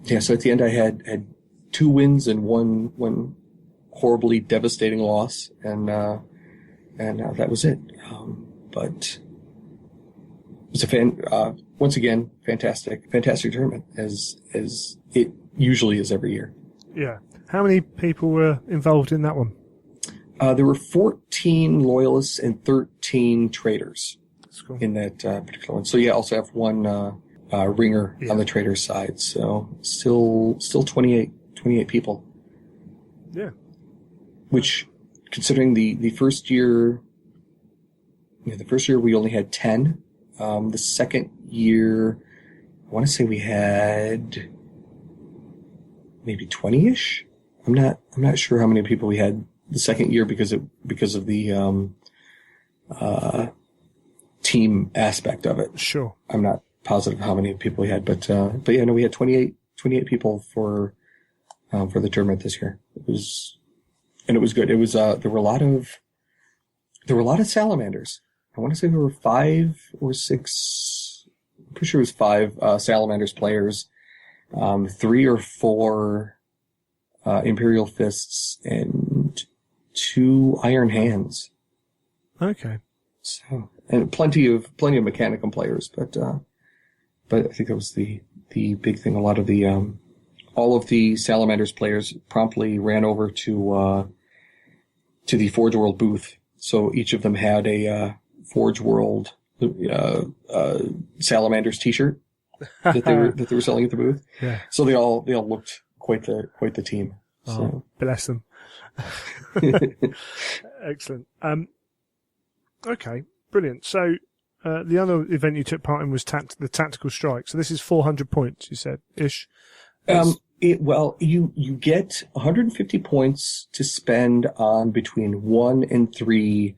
I had 2 wins and one horribly devastating loss, and that was it. But it was once again, fantastic tournament, as it usually is every year. Yeah. How many people were involved in that one? There were 14 loyalists and 13 traitors Cool. in that particular one. So yeah, also have one ringer on the traitor side. So still 28 people. Yeah. Which, considering the first year, we only had 10. The second year, I want to say we had maybe 20-ish. I'm not sure how many people we had the second year because of the team aspect of it. Sure. I'm not positive how many people we had, but yeah, no, we had 28 people for the tournament this year. It was good. It was there were a lot of salamanders. I want to say there were 5 or 6. I'm pretty sure it was 5 salamanders players, 3 or 4 Imperial Fists, and 2 Iron Hands. Okay. So, and plenty of Mechanicum players, but I think that was the big thing. A lot of the all of the Salamanders players promptly ran over to the Forge World booth. So each of them had a Forge World Salamanders T-shirt that they were selling at the booth. Yeah. So they all looked quite the team. So. Oh, bless them. Excellent. Okay, brilliant. So the other event you took part in was the Tactical Strike. So this is 400 points, you said, ish. You get 150 points to spend on between 1 and 3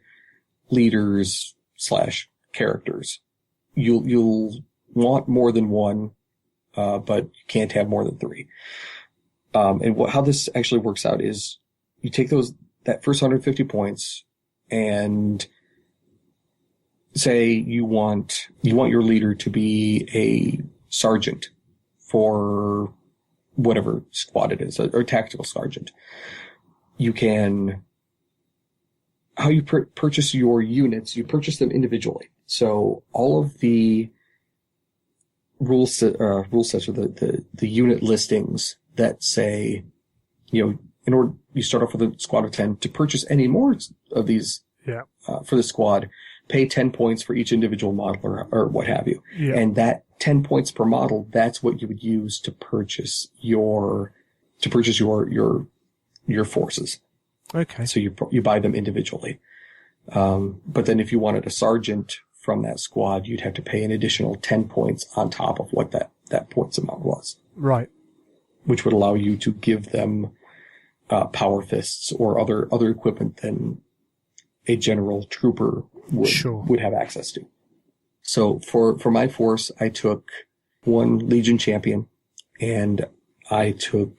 leaders / characters. You'll want more than 1, but you can't have more than 3. And how this actually works out is you take that first 150 points and say you want your leader to be a sergeant for whatever squad it is, or tactical sergeant. You can, how you purchase your units, you purchase them individually. So all of the rule sets or the unit listings that say, in order, you start off with a squad of 10. To purchase any more of these for the squad, pay 10 points for each individual model or what have you. Yeah. And that 10 points per model, that's what you would use to purchase your forces. Okay. So you buy them individually. But then if you wanted a sergeant from that squad, you'd have to pay an additional 10 points on top of what that points amount was. Right. Which would allow you to give them power fists or other equipment than a general trooper would have access to. So for my force, I took one Legion champion and I took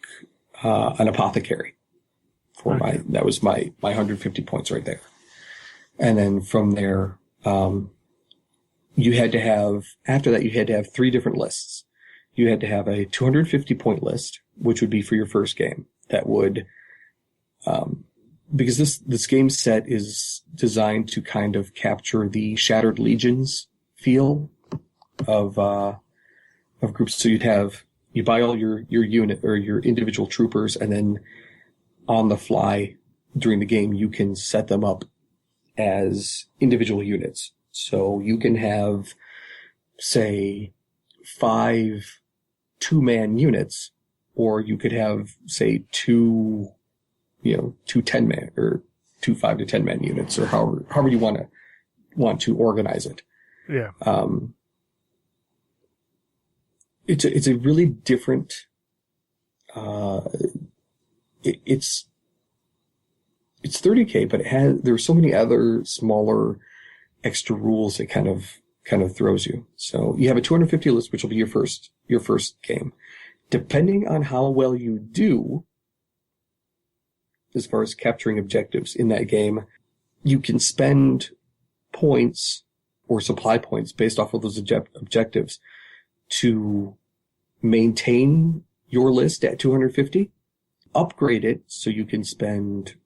an apothecary that was my 150 points right there. And then from there, you had to have 3 different lists. You had to have a 250 point list, which would be for your first game. That would, because this game set is designed to kind of capture the Shattered Legions feel of groups. So you buy all your unit or your individual troopers, and then on the fly during the game, you can set them up as individual units. So you can have, say, 5 2-man units, or you could have, say, 2 10-man or 2 5 to 10-man units, or however you want to organize it. Yeah. It's a really different. It's 30K, but there's so many other smaller extra rules that kind of throws you. So you have a 250 list, which will be your first game. Depending on how well you do, as far as capturing objectives in that game, you can spend points or supply points based off of those objectives to maintain your list at 250, upgrade it so you can spend,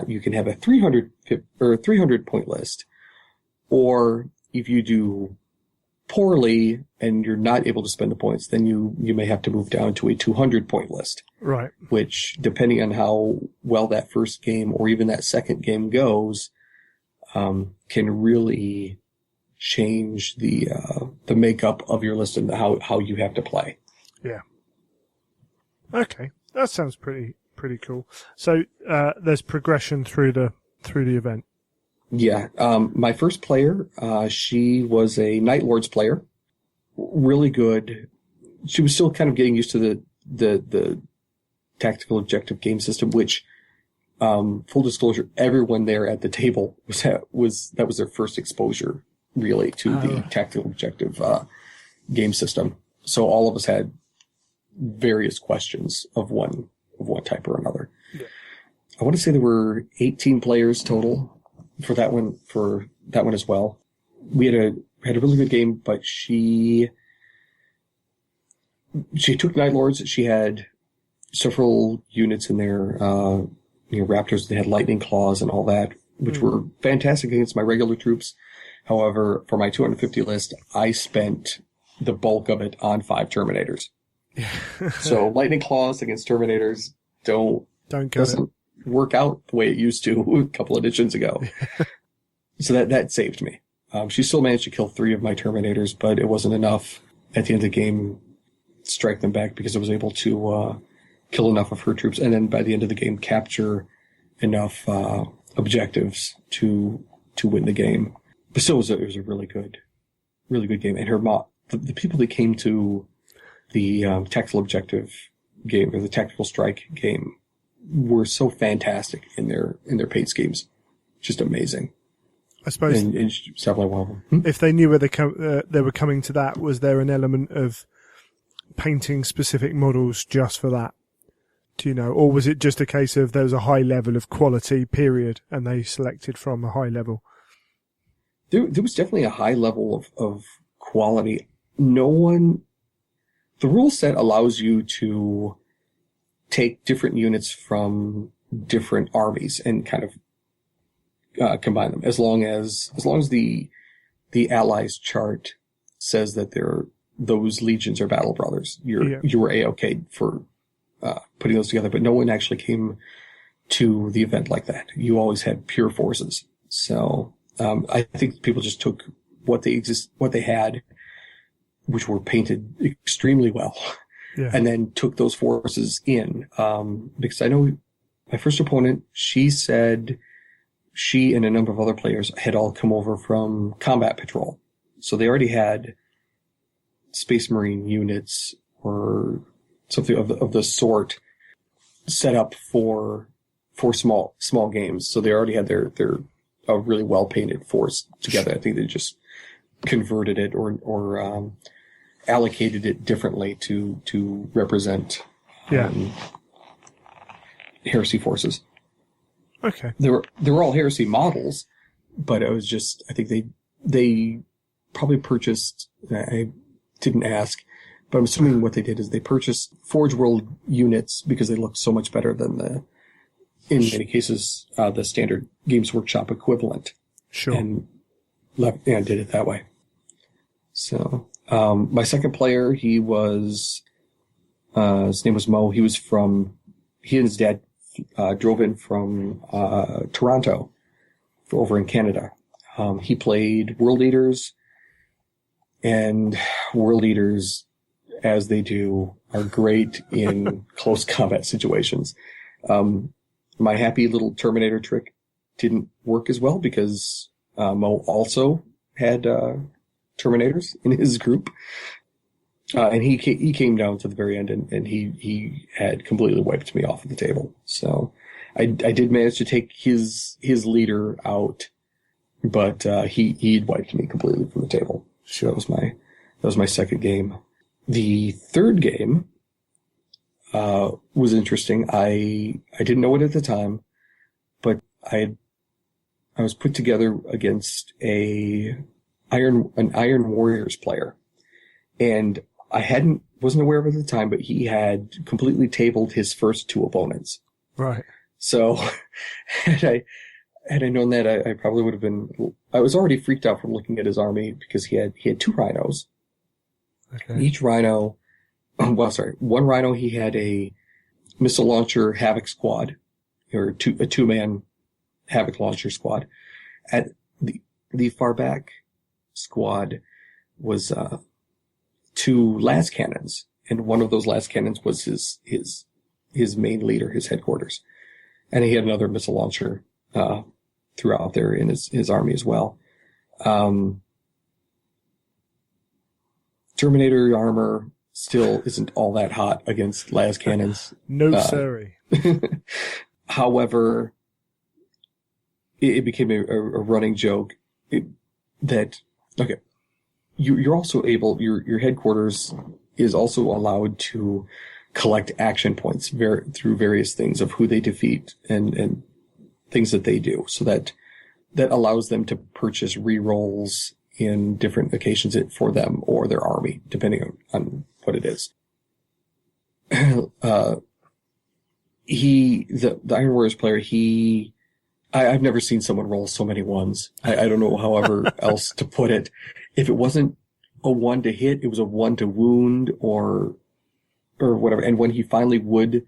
you can have a 300 point list, or if you do poorly and you're not able to spend the points, then you may have to move down to a 200 point list. Right. Which, depending on how well that first game or even that second game goes, can really change the makeup of your list and how you have to play. Yeah. Okay, that sounds pretty cool. So there's progression through the event. Yeah. My first player, she was a Night Lords player, really good. She was still kind of getting used to the tactical objective game system, which, full disclosure, everyone there at the table that was their first exposure really to the tactical objective game system. So all of us had various questions of one type or another. Yeah. I want to say there were 18 players total for that one as well. We had a really good game, but she took Night Lords. She had several units in there, Raptors. They had lightning claws and all that, which were fantastic against my regular troops. However, for my 250 list, I spent the bulk of it on 5 Terminators. So lightning claws against Terminators doesn't work out the way it used to a couple editions ago. So that saved me. She still managed to kill 3 of my Terminators, but it wasn't enough at the end of the game to strike them back, because I was able to kill enough of her troops, and then by the end of the game capture enough objectives to win the game. But still, it was a really good game. And the people that came to the tactical objective game, or the tactical strike game, were so fantastic in their paid schemes. Just amazing. I suppose. And definitely one of them. If they knew where they were coming to that, was there an element of painting specific models just for that? Do you know, or was it just a case of there was a high level of quality, period, and they selected from a high level? There was definitely a high level of quality. The rule set allows you to take different units from different armies and kind of combine them, as long as the allies chart says that those legions are battle brothers. You were A-OK for putting those together, but no one actually came to the event like that. You always had pure forces. So I think people just took what they had, which were painted extremely well, and then took those forces in. Because I know my first opponent, she said she and a number of other players had all come over from Combat Patrol. So they already had Space Marine units or something of the sort set up for small games. So they already had their a really well painted force together. I think they just converted it or allocated it differently to represent Heresy forces. Okay. They were all Heresy models, but it was just, I think they probably purchased, I didn't ask, but I'm assuming what they did is they purchased Forge World units because they looked so much better than in many cases, the standard Games Workshop equivalent. Sure. And did it that way. So, my second player, he was, his name was Mo. He and his dad drove in from Toronto over in Canada. He played World Eaters, and World Eaters, as they do, are great in close combat situations. My happy little Terminator trick didn't work as well because Mo also had Terminators in his group. And he came down to the very end and he had completely wiped me off of the table. So I did manage to take his leader out, but he'd wiped me completely from the table. So that was my second game. The third game was interesting. I didn't know it at the time, but I was put together against an Iron Warriors player, and I wasn't aware of it at the time, but he had completely tabled his first two opponents. Right. So had I known that, I probably would have been. I was already freaked out from looking at his army because he had two rhinos. Okay. Each rhino, one rhino, he had a missile launcher Havoc squad, or a two-man Havoc launcher squad. At the far back squad was two las cannons, and one of those las cannons was his main leader, his headquarters, and he had another missile launcher throughout there in his army as well. Terminator armor still isn't all that hot against las cannons. No, sorry. However, it became a running joke you're also able, your headquarters is also allowed to collect action points through various things of who they defeat and things that they do. So that allows them to purchase rerolls in different occasions for them or their army, depending on what it is. The Iron Warriors player, I've never seen someone roll so many ones. I don't know however else to put it. If it wasn't a 1 to hit, it was a 1 to wound or whatever. And when he finally would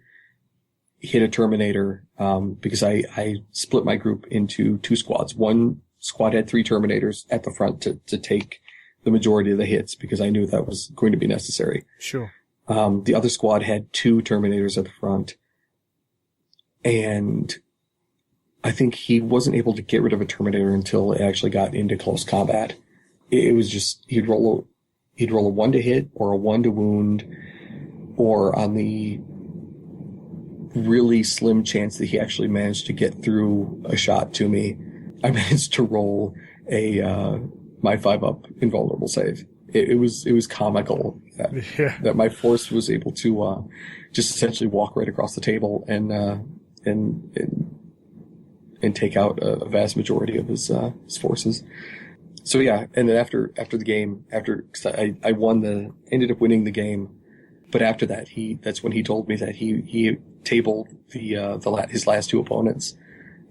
hit a Terminator, because I split my group into two squads. One squad had 3 Terminators at the front to take the majority of the hits because I knew that was going to be necessary. Sure. The other squad had 2 Terminators at the front, and I think he wasn't able to get rid of a Terminator until it actually got into close combat. It was just, he'd roll a 1 to hit or a 1 to wound, or on the really slim chance that he actually managed to get through a shot to me, I managed to roll my 5-up invulnerable save. It was comical that my force was able to just essentially walk right across the table and take out a vast majority of his forces. So yeah, and then after the game, cause I ended up winning the game, but after that, that's when he told me that he tabled his last 2 opponents,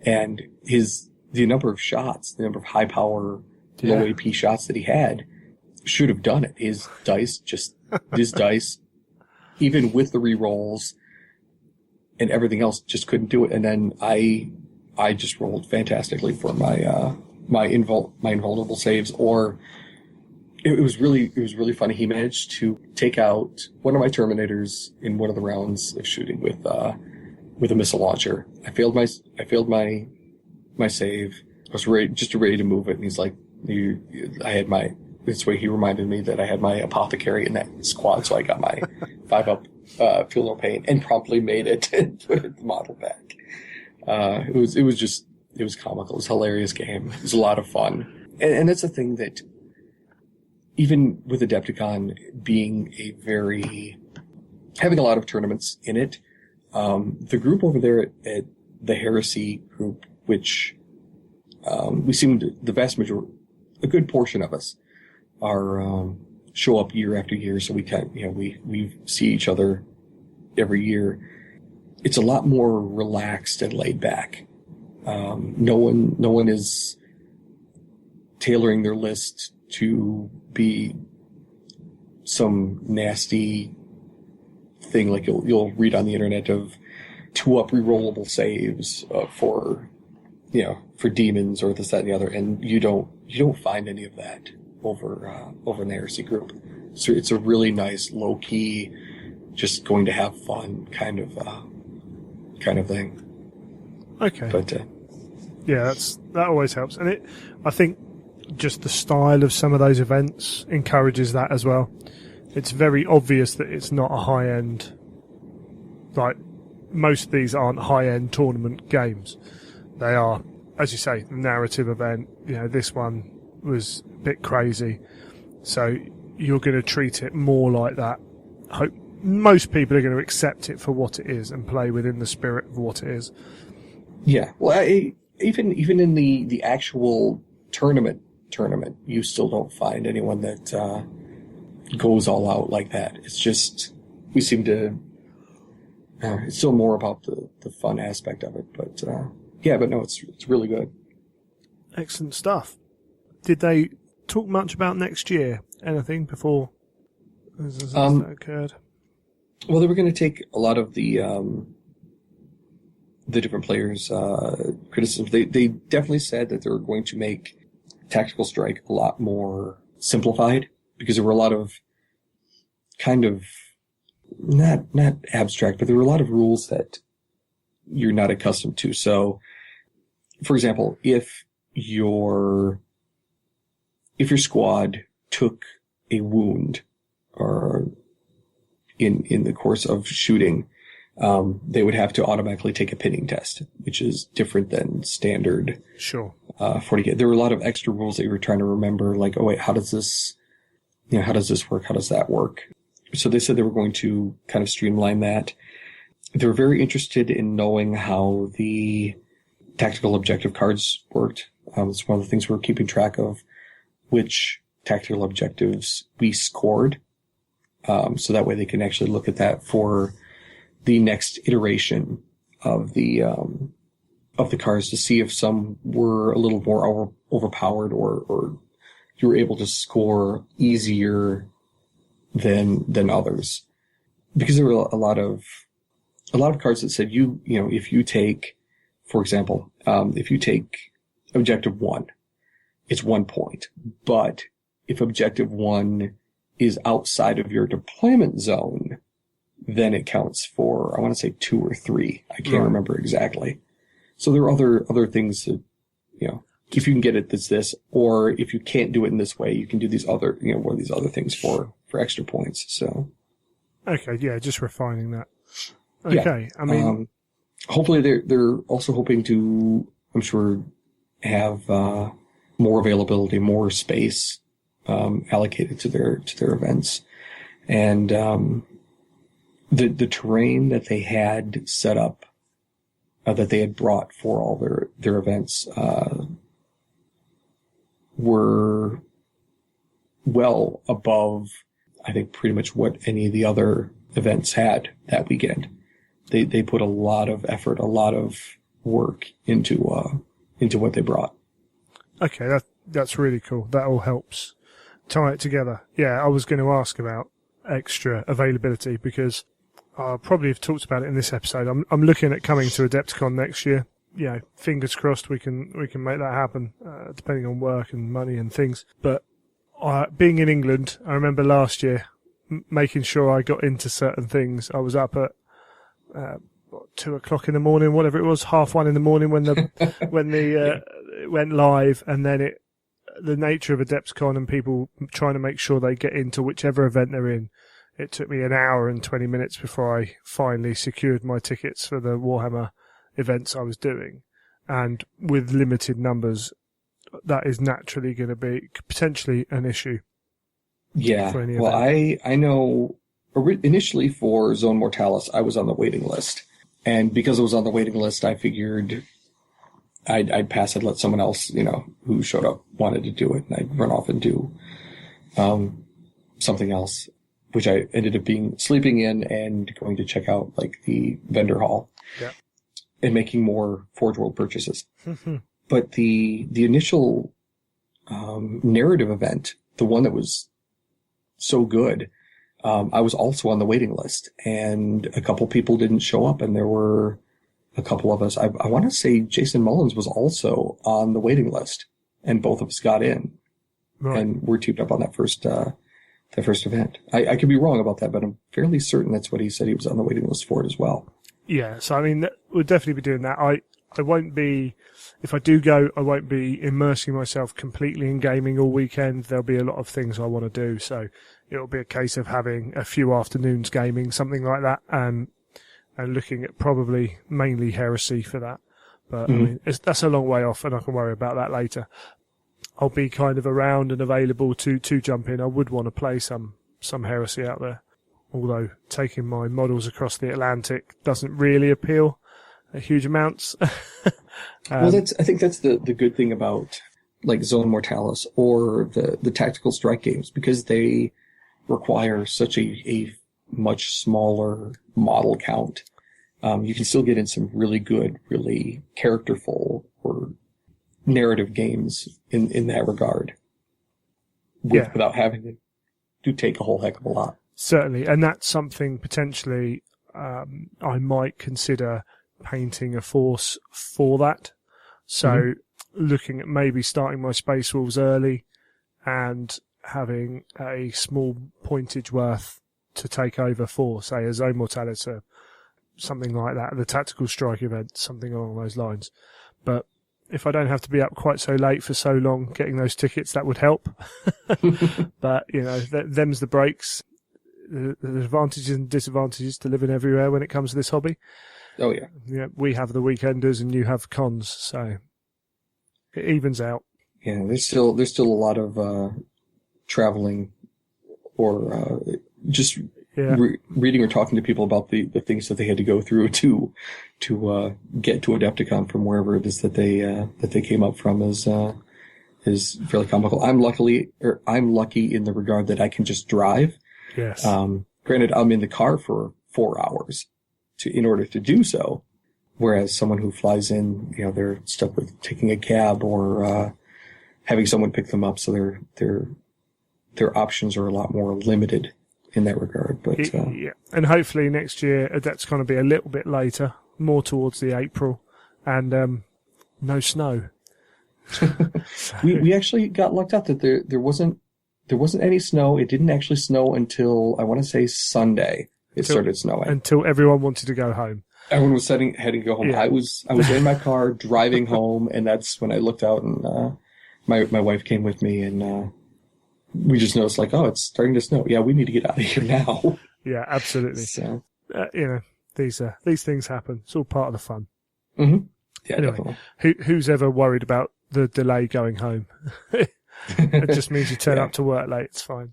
and the number of shots, the number of high power, low AP shots that he had should have done it. His dice, even with the rerolls, and everything else just couldn't do it. And then I just rolled fantastically for my invulnerable saves. Or it was really funny. He managed to take out one of my Terminators in one of the rounds of shooting with a missile launcher. I failed my save. I was ready to move it, and he's like, this way he reminded me that I had my apothecary in that squad, so I got my 5-up, feel no pain, and promptly made it and put the model back. It was comical. It was a hilarious game. It was a lot of fun. And that's the thing that, even with Adepticon being having a lot of tournaments in it, the group over there at the Heresy group, which we seem to, the vast majority, a good portion of us are show up year after year, so we see each other every year. It's a lot more relaxed and laid back. No one is tailoring their list to be some nasty thing like you'll read on the internet of 2-up rerollable saves for demons or this, that, and the other, and you don't find any of that over in the Heresy group. So it's a really nice, low key, just going to have fun kind of thing. Okay. But yeah, that always helps, and I think just the style of some of those events encourages that as well. It's very obvious that it's not a high end. Like, most of these aren't high end tournament games. They are, as you say, narrative event. This one was a bit crazy, so you're going to treat it more like that. Hope most people are going to accept it for what it is and play within the spirit of what it is. Yeah, well, even in the actual tournament, you still don't find anyone that goes all out like that. It's just we seem to. It's still more about the fun aspect of it, but but no, it's really good. Excellent stuff. Did they talk much about next year? Anything before that occurred? Well, they were going to take a lot of the different players' criticisms. They definitely said that they were going to make Tactical Strike a lot more simplified, because there were a lot of kind of not abstract, but there were a lot of rules that you're not accustomed to. So, for example, if your squad took a wound or in the course of shooting, they would have to automatically take a pinning test, which is different than standard. Sure. 40K. There were a lot of extra rules that you were trying to remember, like, oh wait, how does this work? How does that work? So they said they were going to kind of streamline that. They were very interested in knowing how the tactical objective cards worked. It's one of the things we were keeping track of, which tactical objectives we scored. So that way they can actually look at that for the next iteration of the cards to see if some were a little more overpowered or you were able to score easier than others. Because there were a lot of cards that said if you take, for example, if you take objective 1, it's 1 point. But if objective 1 is outside of your deployment zone, then it counts for, I want to say 2 or 3. I can't remember exactly. So there are other things that, if you can get it, that's this, or if you can't do it in this way, you can do these other, one of these other things for extra points. So. Okay. Yeah. Just refining that. Okay. Yeah. I mean, hopefully they're also hoping to, I'm sure, have, more availability, more space, allocated to their events. And, the terrain that they had set up, that they had brought for all their events, were well above, I think, pretty much what any of the other events had that weekend. They put a lot of effort, a lot of work into what they brought. Okay, that's really cool. That all helps tie it together. Yeah, I was going to ask about extra availability because I'll probably have talked about it in this episode. I'm looking at coming to Adepticon next year. Fingers crossed we can make that happen, depending on work and money and things. But being in England, I remember last year making sure I got into certain things. I was up at 2 o'clock in the morning, whatever it was, 1:30 in the morning when it went live, and then the nature of Adepticon and people trying to make sure they get into whichever event they're in. It took me an hour and 20 minutes before I finally secured my tickets for the Warhammer events I was doing. And with limited numbers, that is naturally going to be potentially an issue. Yeah. Well, I know initially for Zone Mortalis, I was on the waiting list. And because I was on the waiting list, I figured I'd pass it, let someone else, who showed up wanted to do it. And I'd run off and do something else, which I ended up sleeping in and going to check out like the vendor hall. Yeah. And making more Forge World purchases. But the initial narrative event, the one that was so good, I was also on the waiting list, and a couple people didn't show up, and there were a couple of us. I want to say Jason Mullins was also on the waiting list, and both of us got in, right. And we're teamed up on that first event. I could be wrong about that, but I'm fairly certain that's what he said. He was on the waiting list for it as well. Yeah, so I mean, we'll definitely be doing that. I won't be, if I do go, I won't be immersing myself completely in gaming all weekend. There'll be a lot of things I want to do, so it'll be a case of having a few afternoons gaming, something like that, and looking at probably mainly Heresy for that. But I mean, that's a long way off, and I can worry about that later. I'll be kind of around and available to jump in. I would want to play some Heresy out there. Although taking my models across the Atlantic doesn't really appeal at huge amounts. Well, I think that's the good thing about like Zone Mortalis or the tactical strike games, because they require such a much smaller model count. You can still get in some really good, really characterful or narrative games in that regard, without having to take a whole heck of a lot. Certainly, and that's something potentially I might consider painting a force for that. So looking at maybe starting my Space Wolves early and having a small pointage worth to take over for, say, a Zone Mortalis, something like that, the Tactical Strike event, something along those lines. But if I don't have to be up quite so late for so long getting those tickets, that would help. But, them's the breaks. The advantages and disadvantages to living everywhere when it comes to this hobby. Oh yeah. Yeah, we have the weekenders and you have cons, so it evens out. Yeah, there's still a lot of traveling or just reading or talking to people about the things that they had to go through to get to Adepticon from wherever it is that they came up from is fairly comical. I'm lucky in the regard that I can just drive. Yes. Granted, I'm in the car for 4 hours in order to do so, whereas someone who flies in, they're stuck with taking a cab or having someone pick them up, so their options are a lot more limited in that regard. But yeah, and hopefully next year that's going to be a little bit later, more towards the April, and no snow. We actually got lucked out that there wasn't any snow. It didn't actually snow until, I want to say, Sunday. It started snowing. Until everyone wanted to go home. Everyone was heading to go home. Yeah. I was in my car driving home, and that's when I looked out, and my wife came with me, and we just noticed, like, oh, it's starting to snow. Yeah, we need to get out of here now. Yeah, absolutely. So, these things happen. It's all part of the fun. Mm-hmm. Yeah, anyway, definitely. Who's ever worried about the delay going home? It just means you turn up to work late. It's fine.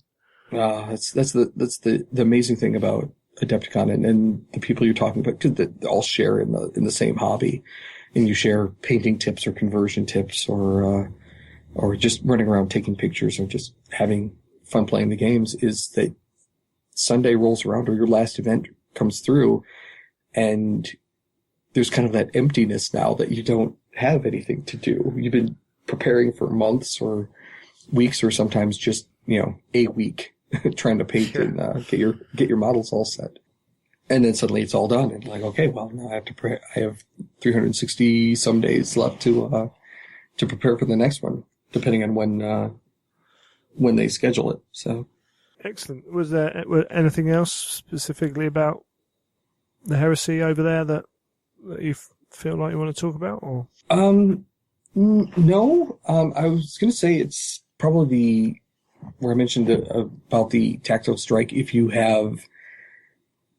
That's the amazing thing about Adepticon and the people you're talking about, because they all share in the same hobby, and you share painting tips or conversion tips or just running around taking pictures or just having fun playing the games. Is that Sunday rolls around or your last event comes through, and there's kind of that emptiness now that you don't have anything to do. You've been preparing for months or weeks, or sometimes just a week trying to paint and get your models all set. And then suddenly it's all done. And like, okay, well, now I have 360 some days left to prepare for the next one, depending on when they schedule it. So. Excellent. Was there anything else specifically about the Heresy over there that you feel like you want to talk about? Or no. I was going to say it's probably where I mentioned about the tactical strike. If you have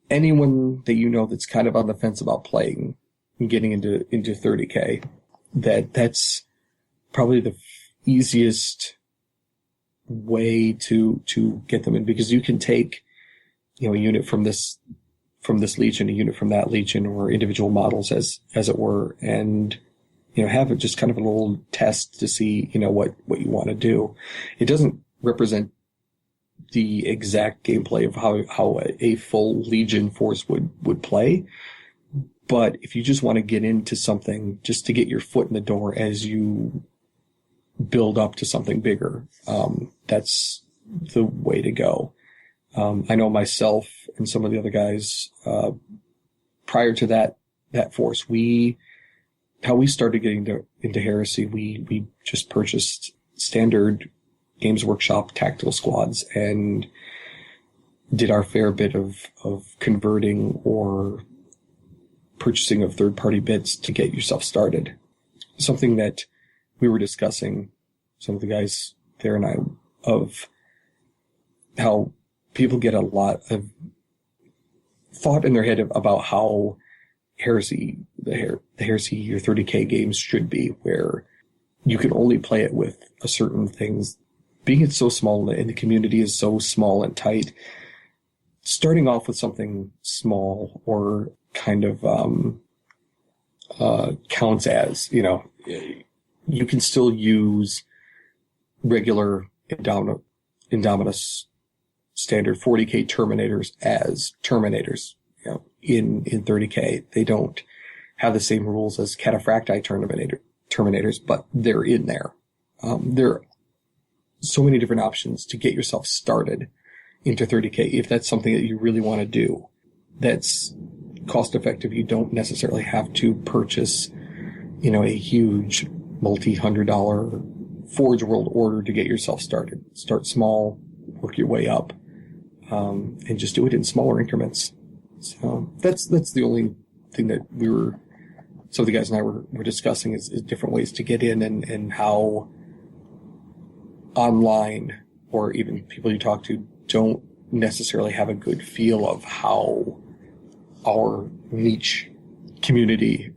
anyone that you know that's kind of on the fence about playing and getting into 30K, that's probably the easiest way to get them in, because you can take, a unit from this legion, a unit from that legion, or individual models as it were, and have it just kind of a little test to see what you want to do. It doesn't represent the exact gameplay of how a full legion force would play, but if you just want to get into something just to get your foot in the door as you build up to something bigger, that's the way to go. I know myself and some of the other guys, prior to that force, how we started getting into Heresy, we just purchased standard Games Workshop tactical squads and did our fair bit of converting or purchasing of third-party bits to get yourself started. Something that we were discussing, some of the guys there and I, of how people get a lot of thought in their head about how Heresy, the Heresy or 30K games should be, where you can only play it with a certain things. Being it's so small and the community is so small and tight, starting off with something small or kind of counts as, you can still use regular Indominus standard 40K Terminators as Terminators. In 30K, they don't have the same rules as Cataphracti Terminators, but they're in there. There are so many different options to get yourself started into 30K. If that's something that you really want to do, that's cost effective. You don't necessarily have to purchase, a huge multi-$100 Forge World order to get yourself started. Start small, work your way up, and just do it in smaller increments. So that's the only thing that some of the guys and I were discussing is different ways to get in, and how online or even people you talk to don't necessarily have a good feel of how our niche community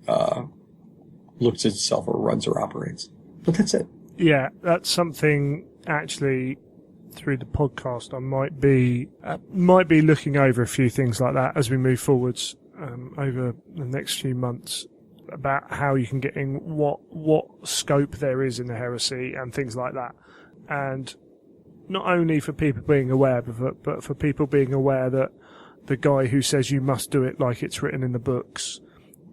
looks at itself or runs or operates. But that's it. Yeah, that's something actually through the podcast I might be looking over a few things like that as we move forwards over the next few months, about how you can get in, what scope there is in the Heresy and things like that. And not only for people being aware, but for people being aware that the guy who says you must do it like it's written in the books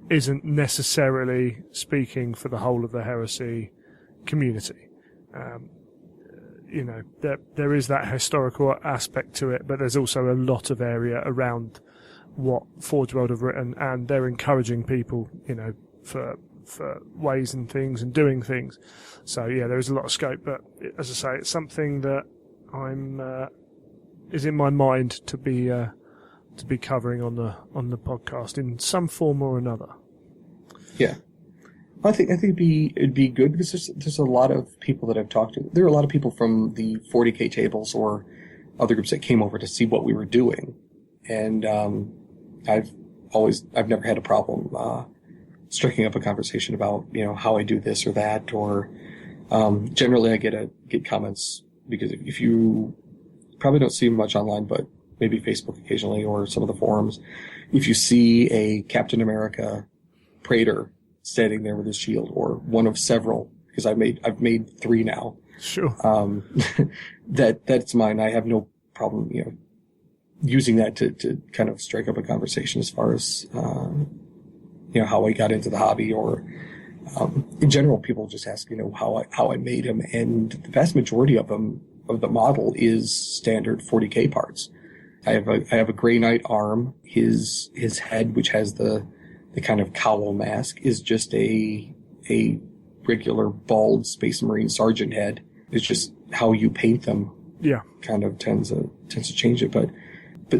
isn't necessarily speaking for the whole of the Heresy community. There is that historical aspect to it, but there's also a lot of area around what Forge World have written, and they're encouraging people, for ways and things and doing things. So yeah, there is a lot of scope, but as I say, it's something that is in my mind to be covering on the podcast in some form or another. Yeah. I think it'd be good, because there's a lot of people that I've talked to. There are a lot of people from the 40K tables or other groups that came over to see what we were doing, and I've never had a problem striking up a conversation about how I do this or that, or generally I get comments, because if you probably don't see much online, but maybe Facebook occasionally or some of the forums, if you see a Captain America Praetor standing there with his shield, or one of several, because I've made 3 now. Sure. That's mine. I have no problem, using that to kind of strike up a conversation as far as, how I got into the hobby, or, in general, people just ask, how I made them. And the vast majority of them, of the model, is standard 40K parts. I have a Grey Knight arm. His head, which has the kind of cowl mask, is just a regular bald Space Marine sergeant head. It's just how you paint them. Yeah. Kind of tends to change it, but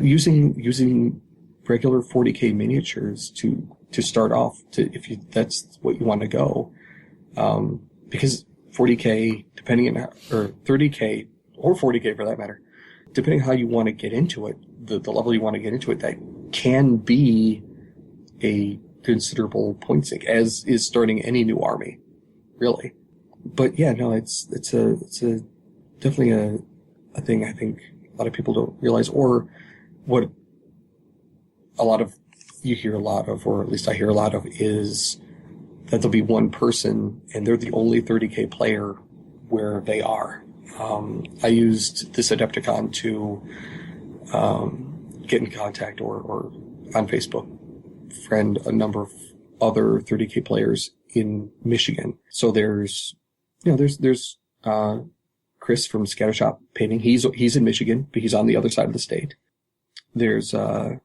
using regular 40K miniatures to start off, that's what you want to go, because 40K, depending on or 30K or 40K for that matter, depending on how you want to get into it, the level you want to get into it, that can be a considerable point sink, as is starting any new army, really. But yeah, no, it's definitely a thing I think a lot of people don't realize, or what you hear a lot of, or at least I hear a lot of, is that there'll be one person and they're the only 30K player where they are. I used this Adepticon to get in contact or on Facebook friend a number of other 30K players in Michigan. So there's Chris from Scattershot Painting. He's in Michigan, but he's on the other side of the state. There's a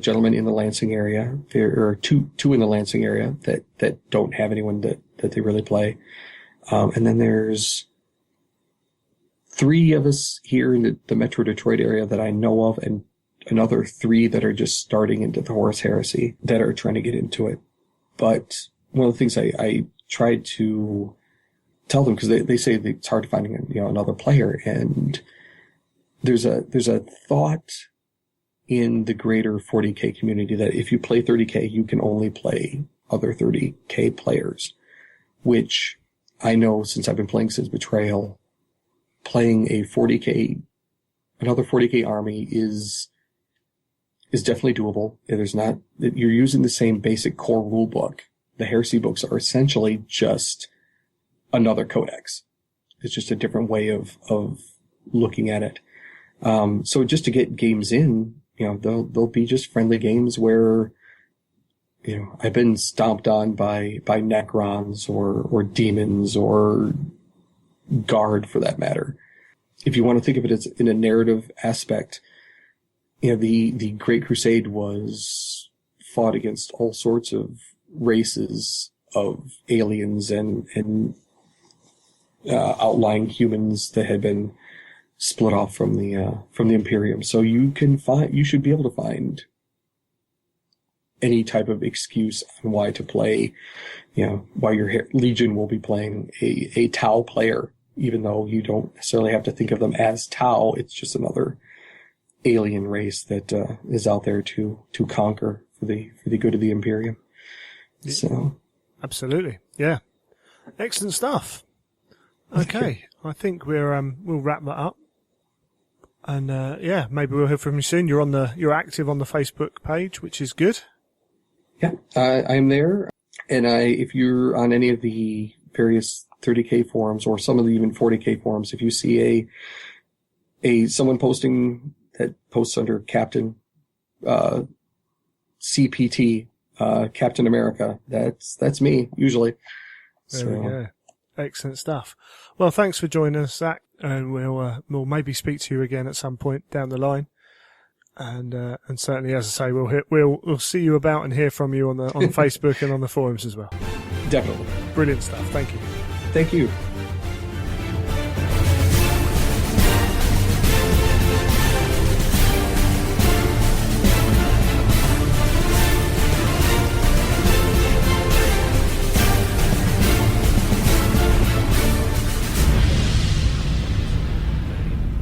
gentleman in the Lansing area. There are two in the Lansing area that don't have anyone that they really play. And then there's 3 of us here in the Metro Detroit area that I know of, and another 3 that are just starting into the Horus Heresy that are trying to get into it. But one of the things I tried to tell them, because they say that it's hard to find another player, and there's a thought in the greater 40K community that if you play 30K, you can only play other 30K players, which I know, since I've been playing since Betrayal, playing another 40K army is definitely doable. You're using the same basic core rule book. The Heresy books are essentially just another codex. It's just a different way of looking at it. So just to get games in, they'll be just friendly games where, I've been stomped on by Necrons or demons or Guard, for that matter. If you want to think of it as in a narrative aspect, the Great Crusade was fought against all sorts of races of aliens and outlying humans that had been split off from the Imperium. So you should be able to find any type of excuse on why to play, why your Legion will be playing a Tau player, even though you don't necessarily have to think of them as Tau. It's just another alien race that is out there to conquer for the good of the Imperium. Yeah, so, absolutely, yeah, excellent stuff. Okay, I think we'll wrap that up, and maybe we'll hear from you soon. You're active on the Facebook page, which is good. Yeah, I'm there, and if you're on any of the various 30K forums or some of the even 40K forums, if you see someone posting that posts under Captain CPT, Captain America, that's me usually. There we go. Excellent stuff. Well, thanks for joining us, Zac, and we'll maybe speak to you again at some point down the line. And certainly, as I say, we'll see you about and hear from you on Facebook and on the forums as well. Definitely. Brilliant stuff. Thank you. Thank you.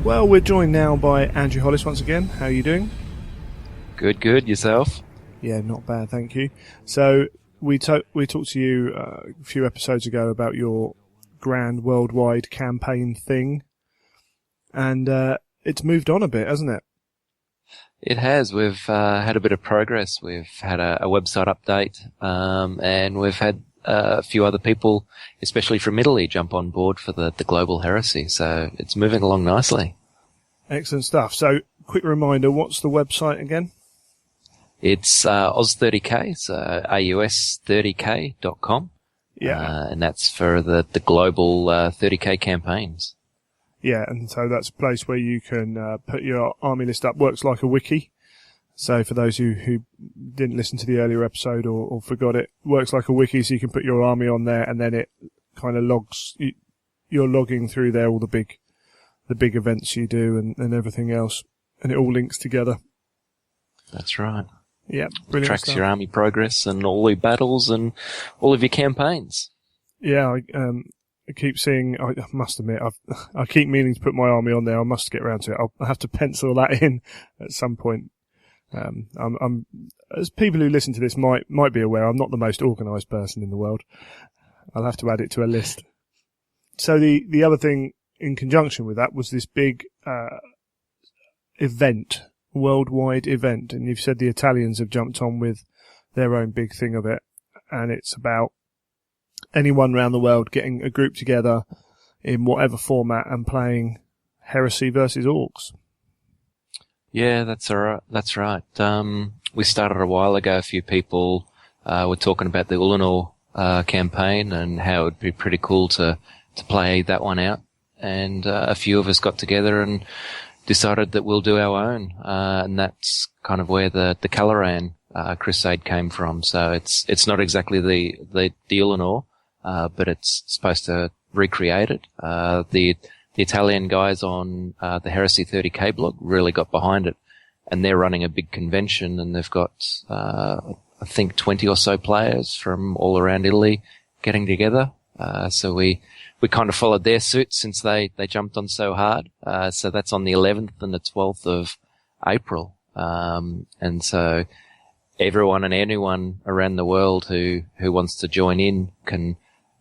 Well, we're joined now by Andrew Hollis once again. How are you doing? Good. Yourself? Yeah, not bad, thank you. So we talked to you a few episodes ago about your grand worldwide campaign thing, and it's moved on a bit, hasn't it? It has. We've had a bit of progress. We've had a website update, and we've had a few other people, especially from Italy, jump on board for the global heresy. So it's moving along nicely. Excellent stuff. So, quick reminder, what's the website again? It's Oz30K, so AUS30K.com. Yeah. And that's for the global 30K campaigns. Yeah, and so that's a place where you can put your army list up. Works like a wiki. So for those who didn't listen to the earlier episode or forgot it, works like a wiki, so you can put your army on there, and then it kind of logs. You're logging through there all the big events you do and everything else, and it all links together. That's right. Yeah, brilliant. Tracks stuff. your army progress and all your battles and all of your campaigns. Yeah, I keep seeing. I must admit, I keep meaning to put my army on there. I must get around to it. I'll have to pencil that in at some point. I'm as people who listen to this might be aware, I'm not the most organised person in the world. I'll have to add it to a list. So the other thing in conjunction with that was this big event, worldwide event, and you've said the Italians have jumped on with their own big thing of it, and it's about anyone around the world getting a group together in whatever format and playing Heresy versus Orcs. Yeah, that's right. We started a while ago. A few people were talking about the Kaloran campaign and how it would be pretty cool to play that one out. And a few of us got together and decided that we'll do our own. And that's kind of where the Kaloran Crusade came from. So it's not exactly the Kaloran, but it's supposed to recreate it. The Italian guys on the Heresy 30K blog really got behind it, and they're running a big convention, and they've got I think 20 or so players from all around Italy getting together. So we kind of followed their suit since they jumped on so hard. So that's on the 11th and the 12th of April. And so everyone and anyone around the world who wants to join in can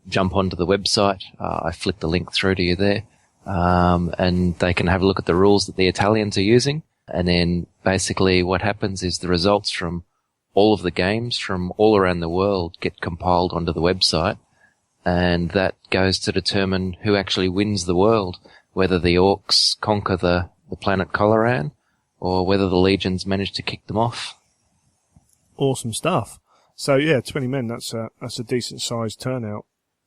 jump onto the website. I flicked the link through to you there. And they can have a look at the rules that the Italians are using. And then basically what happens is the results from all of the games from all around the world get compiled onto the website. And that goes to determine who actually wins the world, whether the Orcs conquer the planet Kaloran or whether the Legions manage to kick them off. Awesome stuff. So yeah, 20 men, that's a decent sized turnout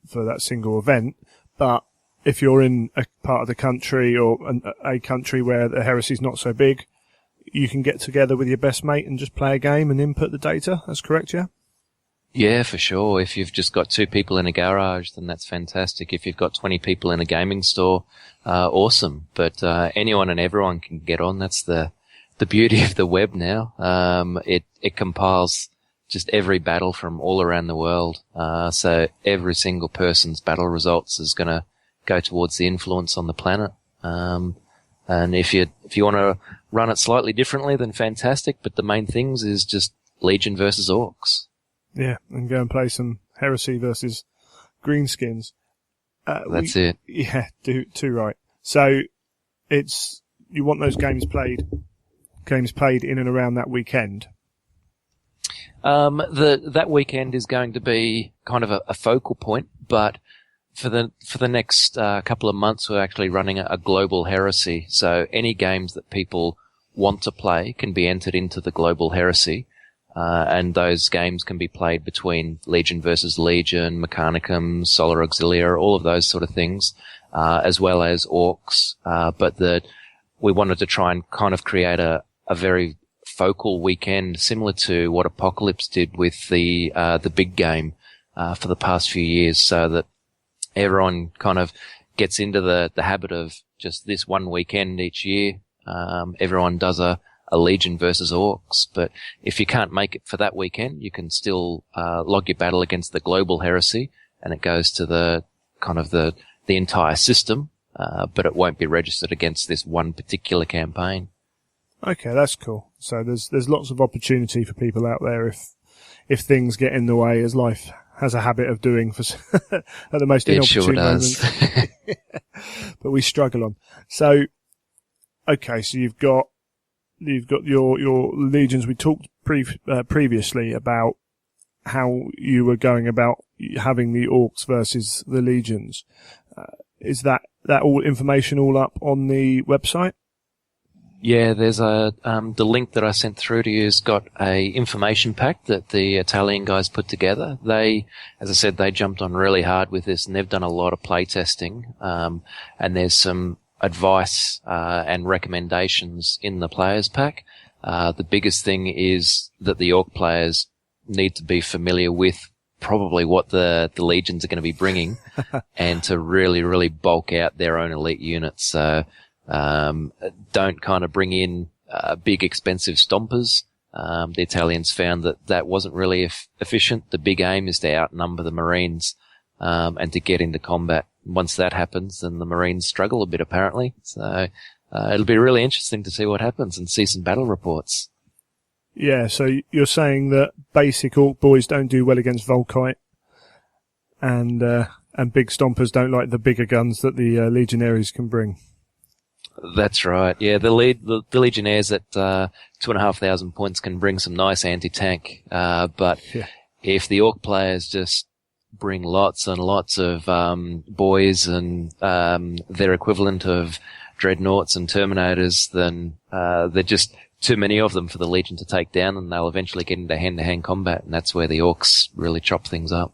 for that single event. But if you're in a part of the country or a country where the heresy's not so big, you can get together with your best mate and just play a game and input the data. That's correct, yeah? Yeah, for sure. If you've just got 2 people in a garage, then that's fantastic. If you've got 20 people in a gaming store, awesome. But anyone and everyone can get on. That's the beauty of the web now. It compiles just every battle from all around the world. So every single person's battle results is going to go towards the influence on the planet. And if you want to run it slightly differently, then fantastic. But the main things is just Legion versus Orcs. Yeah, and go and play some Heresy versus Greenskins. That's it. Yeah, too right. So you want those games played in and around that weekend. That weekend is going to be kind of a focal point, but for the next couple of months, we're actually running a global heresy. So any games that people want to play can be entered into the global heresy, and those games can be played between Legion versus Legion, Mechanicum, Solar Auxilia, all of those sort of things, as well as Orcs. But we wanted to try and kind of create a very focal weekend, similar to what Apocalypse did with the big game for the past few years, so that everyone kind of gets into the habit of just this one weekend each year. Everyone does a Legion versus Orcs, but if you can't make it for that weekend, you can still log your battle against the global heresy, and it goes to the entire system, but it won't be registered against this one particular campaign. Okay, that's cool. So there's lots of opportunity for people out there if things get in the way, as life has a habit of doing for at the most inopportune moments. But we struggle on. So, okay, so you've got your legions. We talked previously about how you were going about having the Orcs versus the legions. Is that all information all up on the website? Yeah, there's the link that I sent through to you has got a information pack that the Italian guys put together. They, as I said, they jumped on really hard with this, and they've done a lot of play testing. And there's some advice and recommendations in the players pack. The biggest thing is that the Orc players need to be familiar with probably what the legions are going to be bringing and to really, really bulk out their own elite units. So don't kind of bring in big, expensive stompers. The Italians found that wasn't really efficient. The big aim is to outnumber the Marines and to get into combat. Once that happens, then the Marines struggle a bit, apparently. So it'll be really interesting to see what happens and see some battle reports. Yeah, so you're saying that basic Orc boys don't do well against Volkite, and big stompers don't like the bigger guns that the Legionaries can bring. That's right. Yeah, the Legionnaires at 2,500 points can bring some nice anti-tank, but if the Orc players just bring lots and lots of boys and their equivalent of dreadnoughts and terminators, then they're just too many of them for the Legion to take down, and they'll eventually get into hand-to-hand combat, and that's where the Orcs really chop things up.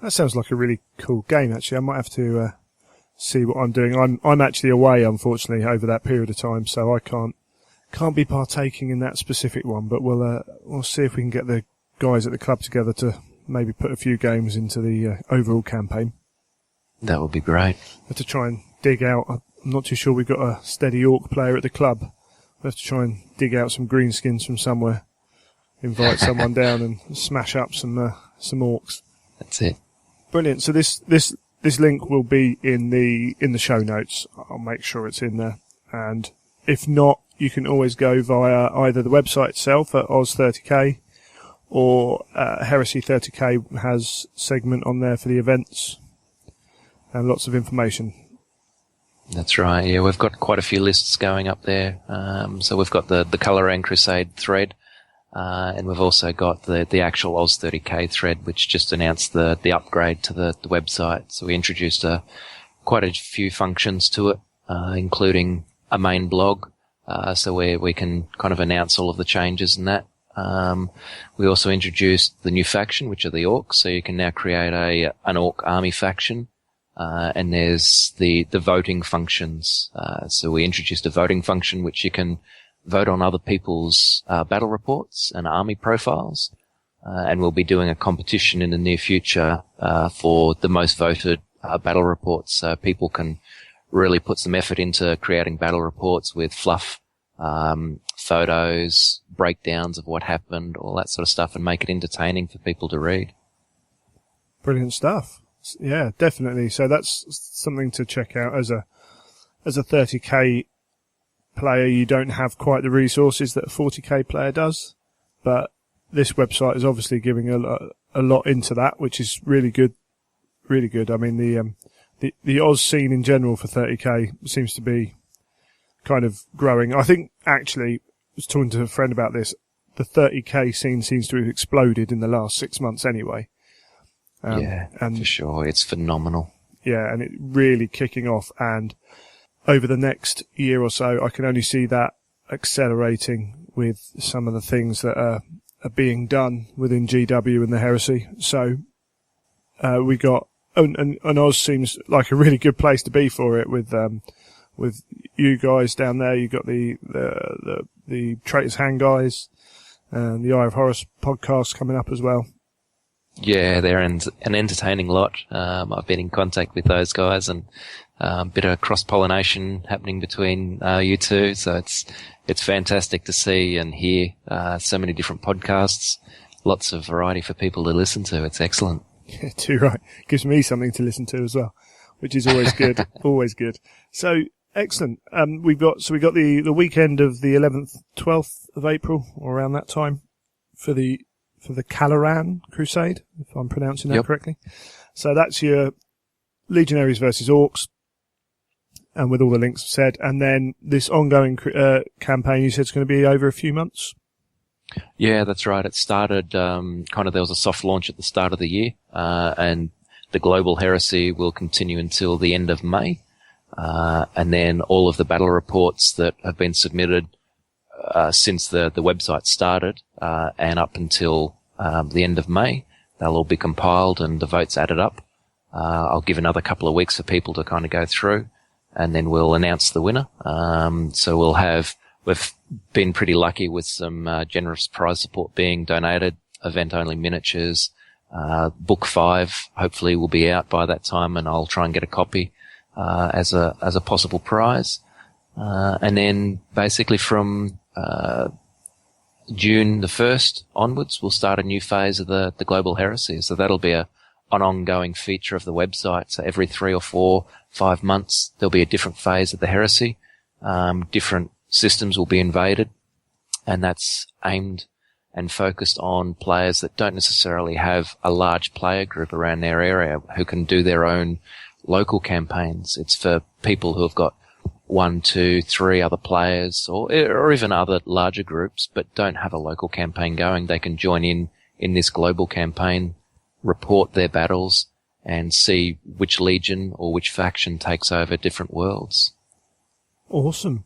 That sounds like a really cool game, actually. I might have to see what I'm doing. I'm actually away, unfortunately, over that period of time, so I can't be partaking in that specific one, but we'll see if we can get the guys at the club together to maybe put a few games into the overall campaign. That would be great. I have to try and dig out. I'm not too sure we've got a steady Orc player at the club. We'll have to try and dig out some greenskins from somewhere, invite someone down and smash up some Orcs. That's it. Brilliant. So this link will be in the show notes. I'll make sure it's in there. And if not, you can always go via either the website itself at Oz30k or Heresy 30k has segment on there for the events and lots of information. That's right. Yeah, we've got quite a few lists going up there. So we've got the Kaloran Crusade thread, and we've also got the actual Oz30k thread, which just announced the upgrade to the website. So we introduced quite a few functions to it, including a main blog, so where we can kind of announce all of the changes and that. We also introduced the new faction, which are the Orcs. So you can now create an Orc army faction. And there's the voting functions. So we introduced a voting function which you can vote on other people's battle reports and army profiles. And we'll be doing a competition in the near future for the most voted battle reports. So people can really put some effort into creating battle reports with fluff, photos, breakdowns of what happened, all that sort of stuff, and make it entertaining for people to read. Brilliant stuff. Yeah, definitely. So that's something to check out. As a 30k player, you don't have quite the resources that a 40k player does, but this website is obviously giving a lot into that, which is really good. Really good. I mean, the Oz scene in general for 30k seems to be kind of growing. I think actually, I was talking to a friend about this. The 30k scene seems to have exploded in the last 6 months anyway. And for sure. It's phenomenal. Yeah, and it really kicking off. And over the next year or so, I can only see that accelerating with some of the things that are being done within GW and the Heresy. So we got, and Oz seems like a really good place to be for it with you guys down there. You got the Traitor's Hand guys and the Eye of Horus podcast coming up as well. Yeah, they're an entertaining lot. I've been in contact with those guys, and a bit of cross-pollination happening between you two. So it's fantastic to see and hear so many different podcasts. Lots of variety for people to listen to. It's excellent. Yeah, too right. Gives me something to listen to as well, which is always good. Always good. So excellent. We got the weekend of the 11th, 12th of April, or around that time, for the Kaloran Crusade, if I'm pronouncing that correctly. So that's your Legionaries versus Orcs, and with all the links said. And then this ongoing campaign, you said it's going to be over a few months? Yeah, that's right. It started there was a soft launch at the start of the year, and the Global Heresy will continue until the end of May. And then all of the battle reports that have been submitted since the website started, and up until the end of May, they'll all be compiled and the votes added up. I'll give another couple of weeks for people to kind of go through. and then we'll announce the winner. So we've been pretty lucky with some generous prize support being donated, event-only miniatures. Book 5 hopefully will be out by that time, and I'll try and get a copy as a possible prize. And then basically from June the 1st onwards, we'll start a new phase of the Global Heresy. So that'll be an ongoing feature of the website. So every 3 or 4, 5 months, there'll be a different phase of the Heresy. Different systems will be invaded, and that's aimed and focused on players that don't necessarily have a large player group around their area who can do their own local campaigns. It's for people who have got 1, 2, 3 other players or even other larger groups but don't have a local campaign going. They can join in this global campaign, report their battles, and see which legion or which faction takes over different worlds. Awesome.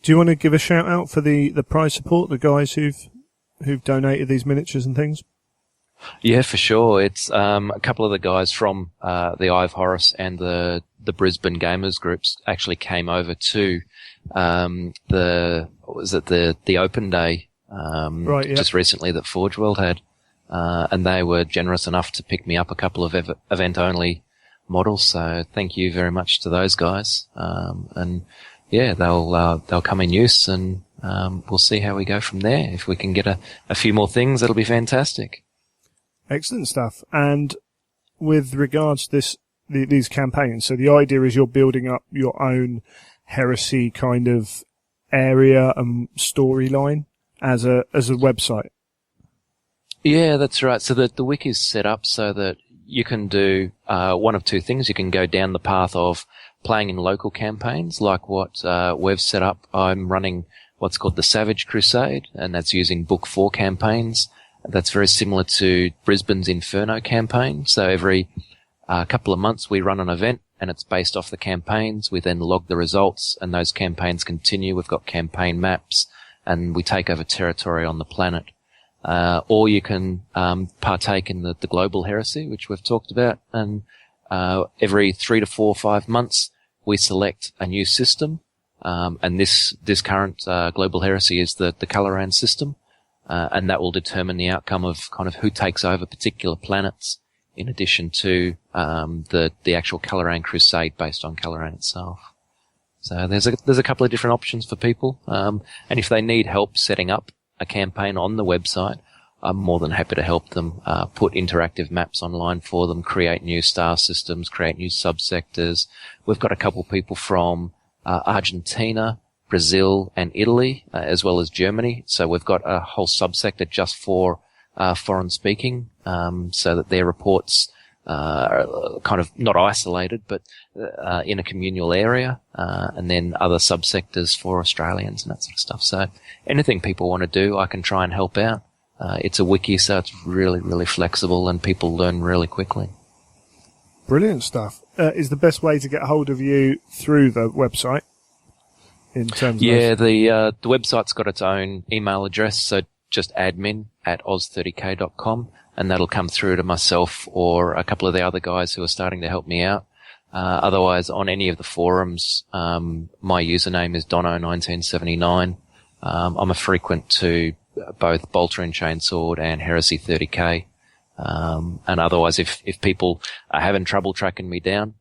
Do you want to give a shout out for the prize support, the guys who've donated these miniatures and things? Yeah, for sure. It's a couple of the guys from the Andrew Hollis and the Brisbane Gamers groups actually came over to the Open Day right, yeah. just recently that Forge World had, and they were generous enough to pick me up a couple of event-only models. So thank you very much to those guys. And yeah, they'll come in use, and we'll see how we go from there. If we can get a few more things, that'll be fantastic. Excellent stuff. And with regards to these campaigns, so the idea is you're building up your own heresy kind of area and storyline as a website. Yeah, that's right. So the wiki is set up so that you can do one of two things. You can go down the path of playing in local campaigns, like what we've set up. I'm running what's called the Savage Crusade, and that's using Book 4 campaigns. That's very similar to Brisbane's Inferno campaign. So every couple of months we run an event, and it's based off the campaigns. We then log the results, and those campaigns continue. We've got campaign maps, and we take over territory on the planet. Or you can partake in the Global Heresy, which we've talked about, and every 3 to 4 or 5 months we select a new system, and this current Global Heresy is the Kaloran system, and that will determine the outcome of kind of who takes over particular planets, in addition to the actual Kaloran Crusade based on Kaloran itself. So there's a couple of different options for people, and if they need help setting up a campaign on the website, I'm more than happy to help them put interactive maps online for them, create new star systems, create new subsectors. We've got a couple people from Argentina, Brazil, and Italy, as well as Germany. So we've got a whole subsector just for foreign speaking, so that their reports are kind of not isolated, but in a communal area, and then other subsectors for Australians and that sort of stuff. So anything people want to do, I can try and help out. It's a wiki, so it's really, really flexible, and people learn really quickly. Brilliant stuff. Is the best way to get hold of you through the website? In terms of the website's got its own email address, so just admin@oz30k.com, and that'll come through to myself or a couple of the other guys who are starting to help me out. Otherwise, on any of the forums, my username is Dono1979. I'm a frequent to both Bolter and Chainsword and Heresy 30k. And otherwise, if people are having trouble tracking me down,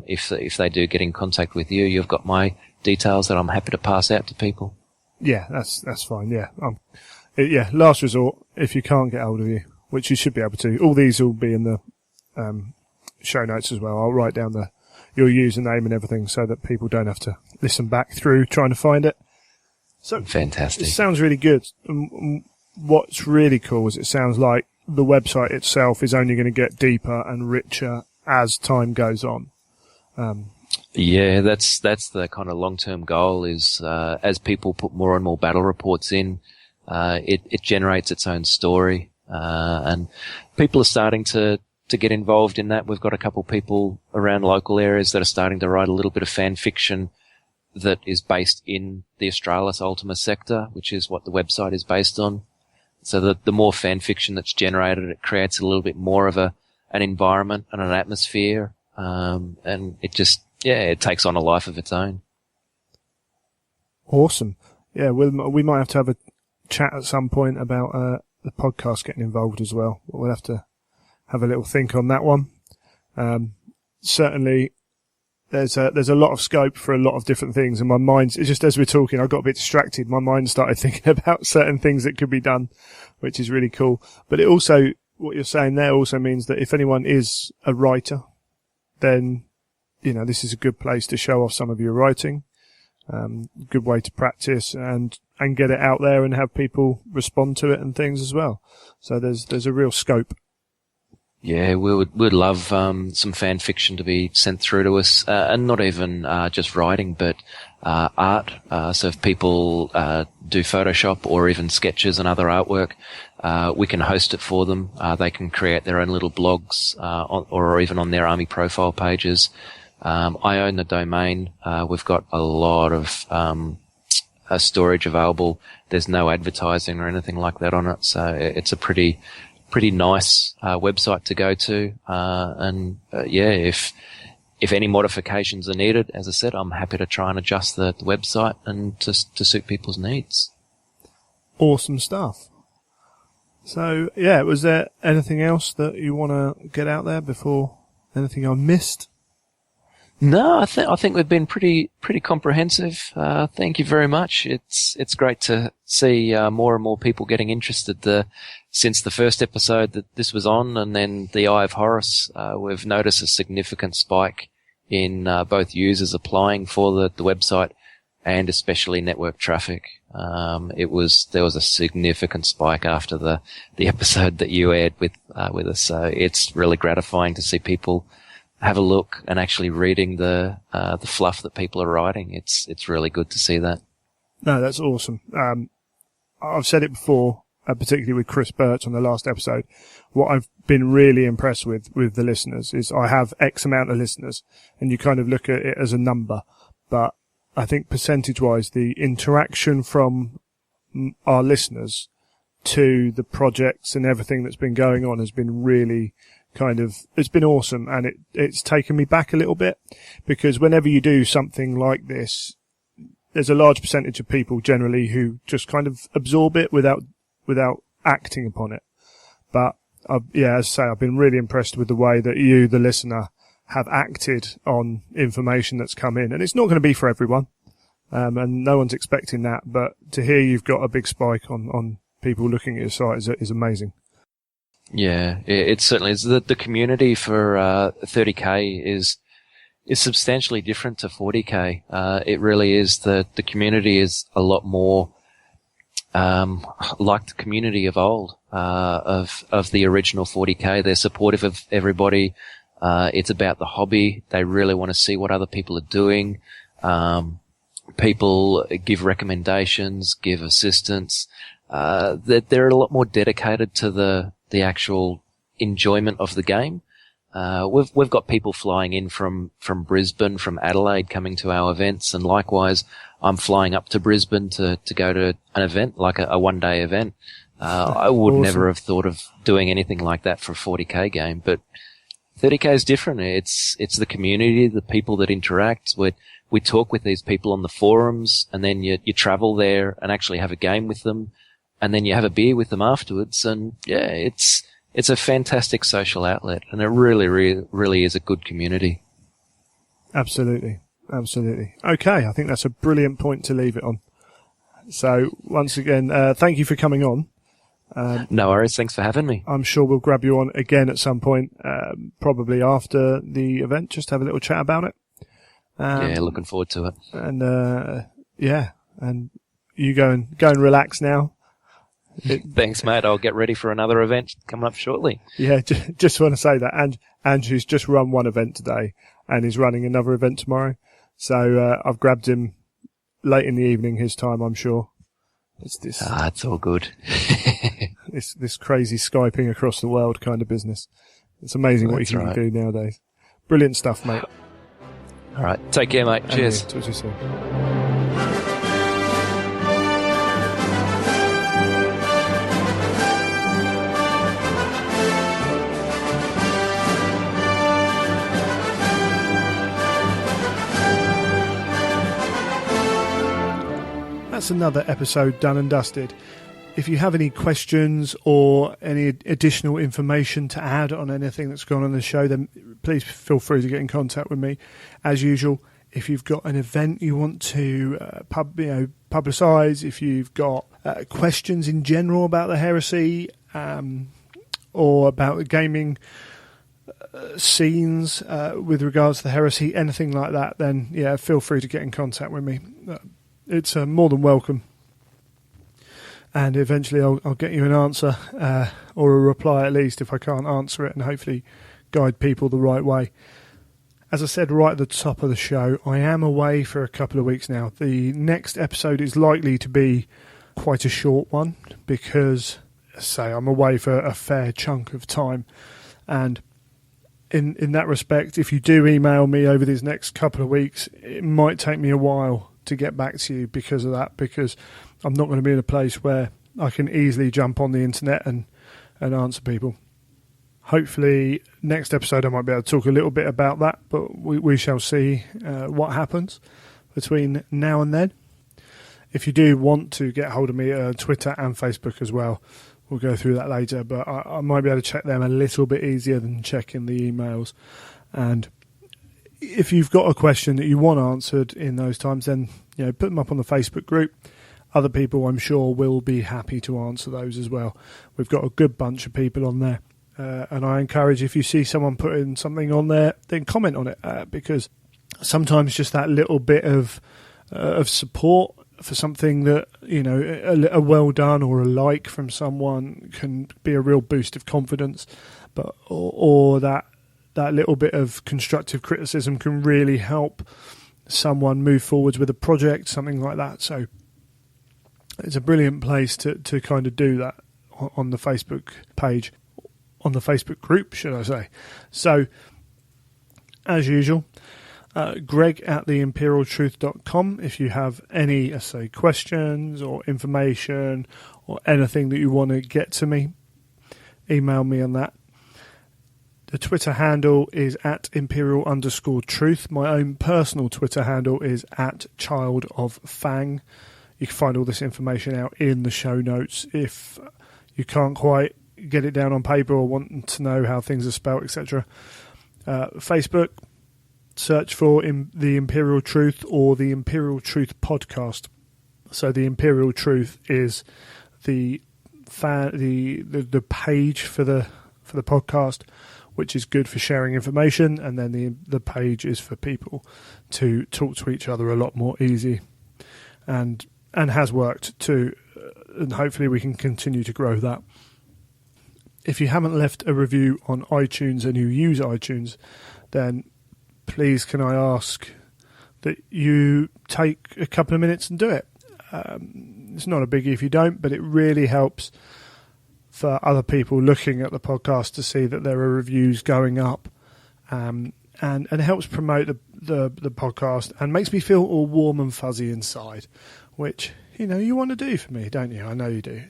if they do get in contact with you, you've got my details that I'm happy to pass out to people. Yeah, that's fine. Yeah. Last resort, if you can't get hold of you, which you should be able to. All these will be in the show notes as well. I'll write down your username and everything so that people don't have to listen back through trying to find it. So fantastic. It sounds really good. What's really cool is it sounds like the website itself is only going to get deeper and richer as time goes on. Yeah, that's the kind of long-term goal is, as people put more and more battle reports in, it generates its own story, and people are starting to get involved in that. We've got a couple people around local areas that are starting to write a little bit of fan fiction that is based in the Australis Ultima sector, which is what the website is based on. So the more fan fiction that's generated, it creates a little bit more of an environment and an atmosphere, and it just it takes on a life of its own. Awesome. Yeah, we might have to chat at some point about the podcast getting involved as well. We'll have to have a little think on that one. Certainly, there's a lot of scope for a lot of different things, and my mind's just as we're talking, I got a bit distracted. My mind started thinking about certain things that could be done, which is really cool. But it also, what you're saying there also means that if anyone is a writer, then this is a good place to show off some of your writing. Good way to practice and get it out there and have people respond to it and things as well. So there's a real scope. Yeah, we'd love some fan fiction to be sent through to us, and not even just writing, but art. So if people do Photoshop or even sketches and other artwork, we can host it for them. They can create their own little blogs, or even on their Army profile pages. I own the domain. We've got a lot of storage available. There's no advertising or anything like that on it, so it's a pretty nice website to go to. If any modifications are needed, as I said, I'm happy to try and adjust the website and to suit people's needs. Awesome stuff. So, yeah, was there anything else that you want to get out there before anything I missed? No, I think we've been pretty comprehensive. Thank you very much. It's great to see more and more people getting interested. Since the first episode that this was on, and then the Eye of Horus, we've noticed a significant spike in both users applying for the website and especially network traffic. There was a significant spike after the episode that you aired with us. So it's really gratifying to see people have a look and actually reading the fluff that people are writing. It's really good to see that. No, that's awesome. I've said it before, particularly with Chris Birch on the last episode. What I've been really impressed with the listeners is I have X amount of listeners, and you kind of look at it as a number. But I think percentage-wise, the interaction from our listeners to the projects and everything that's been going on has been really it's been awesome, and it's taken me back a little bit, because whenever you do something like this, there's a large percentage of people generally who just kind of absorb it without acting upon it. But as I say, I've been really impressed with the way that you, the listener, have acted on information that's come in, and it's not going to be for everyone, and no one's expecting that. But to hear you've got a big spike on people looking at your site is amazing. Yeah, it certainly is. The community for 30K is substantially different to 40K. It really is. The community is a lot more like the community of old, of the original 40K. They're supportive of everybody. It's about the hobby. They really want to see what other people are doing. People give recommendations, give assistance. They're a lot more dedicated to the actual enjoyment of the game. We've got people flying in from Brisbane, from Adelaide, coming to our events, and likewise, I'm flying up to Brisbane to go to an event, like a one-day event. I would never have thought of doing anything like that for a 40K game, but 30K is different. It's the community, the people that interact. We talk with these people on the forums, and then you travel there and actually have a game with them, and then you have a beer with them afterwards, and yeah, it's a fantastic social outlet, and it really, really, really is a good community. Absolutely. Okay, I think that's a brilliant point to leave it on. So, once again, thank you for coming on. No worries, thanks for having me. I'm sure we'll grab you on again at some point, probably after the event, just to have a little chat about it. Yeah, looking forward to it. And, and you go and relax now. Thanks, mate. I'll get ready for another event coming up shortly. Yeah, just want to say that. And Andrew's just run one event today and is running another event tomorrow. So I've grabbed him late in the evening, his time, I'm sure. It's this. It's all good. this crazy Skyping across the world kind of business. It's amazing what you can do nowadays. Brilliant stuff, mate. All right. Take care, mate. Cheers. Talk to you soon. that's another episode done and dusted. If you have any questions or any additional information to add on anything that's gone on the show, then please feel free to get in contact with me. As usual, if you've got an event you want to publicise, if you've got questions in general about the Heresy or about the gaming scenes with regards to the Heresy, anything like that, then yeah, feel free to get in contact with me. It's more than welcome. And eventually I'll get you an answer or a reply at least if I can't answer it, and hopefully guide people the right way. As I said right at the top of the show, I am away for a couple of weeks now. The next episode is likely to be quite a short one because, say, I'm away for a fair chunk of time. And in that respect, if you do email me over these next couple of weeks, it might take me a while to get back to you because of that, because I'm not going to be in a place where I can easily jump on the internet and answer people. Hopefully next episode I might be able to talk a little bit about that, but we shall see what happens between now and then. If you do want to get hold of me, Twitter and Facebook as well, we'll go through that later, but I might be able to check them a little bit easier than checking the emails. And if you've got a question that you want answered in those times, then put them up on the Facebook group. Other people, I'm sure, will be happy to answer those as well. We've got a good bunch of people on there. And I encourage, if you see someone putting something on there, then comment on it, because sometimes just that little bit of support for something that, a well done or a like from someone can be a real boost of confidence, but or that little bit of constructive criticism can really help someone move forwards with a project, something like that. So it's a brilliant place to kind of do that on the Facebook page, on the Facebook group, should I say. So, as usual, greg@theimperialtruth.com if you have any, questions or information or anything that you want to get to me, email me on that. The Twitter handle is @imperial_truth. My own personal Twitter handle is @childofFang. You can find all this information out in the show notes if you can't quite get it down on paper or want to know how things are spelled, etc. Facebook, search for The Imperial Truth or The Imperial Truth Podcast. So The Imperial Truth is the page for the podcast, which is good for sharing information, and then the page is for people to talk to each other a lot more easy, and has worked too, and hopefully we can continue to grow that. If you haven't left a review on iTunes and you use iTunes, then please can I ask that you take a couple of minutes and do it. It's not a biggie if you don't, but it really helps for other people looking at the podcast to see that there are reviews going up, and it helps promote the podcast and makes me feel all warm and fuzzy inside, which you want to do for me, don't you? I know you do.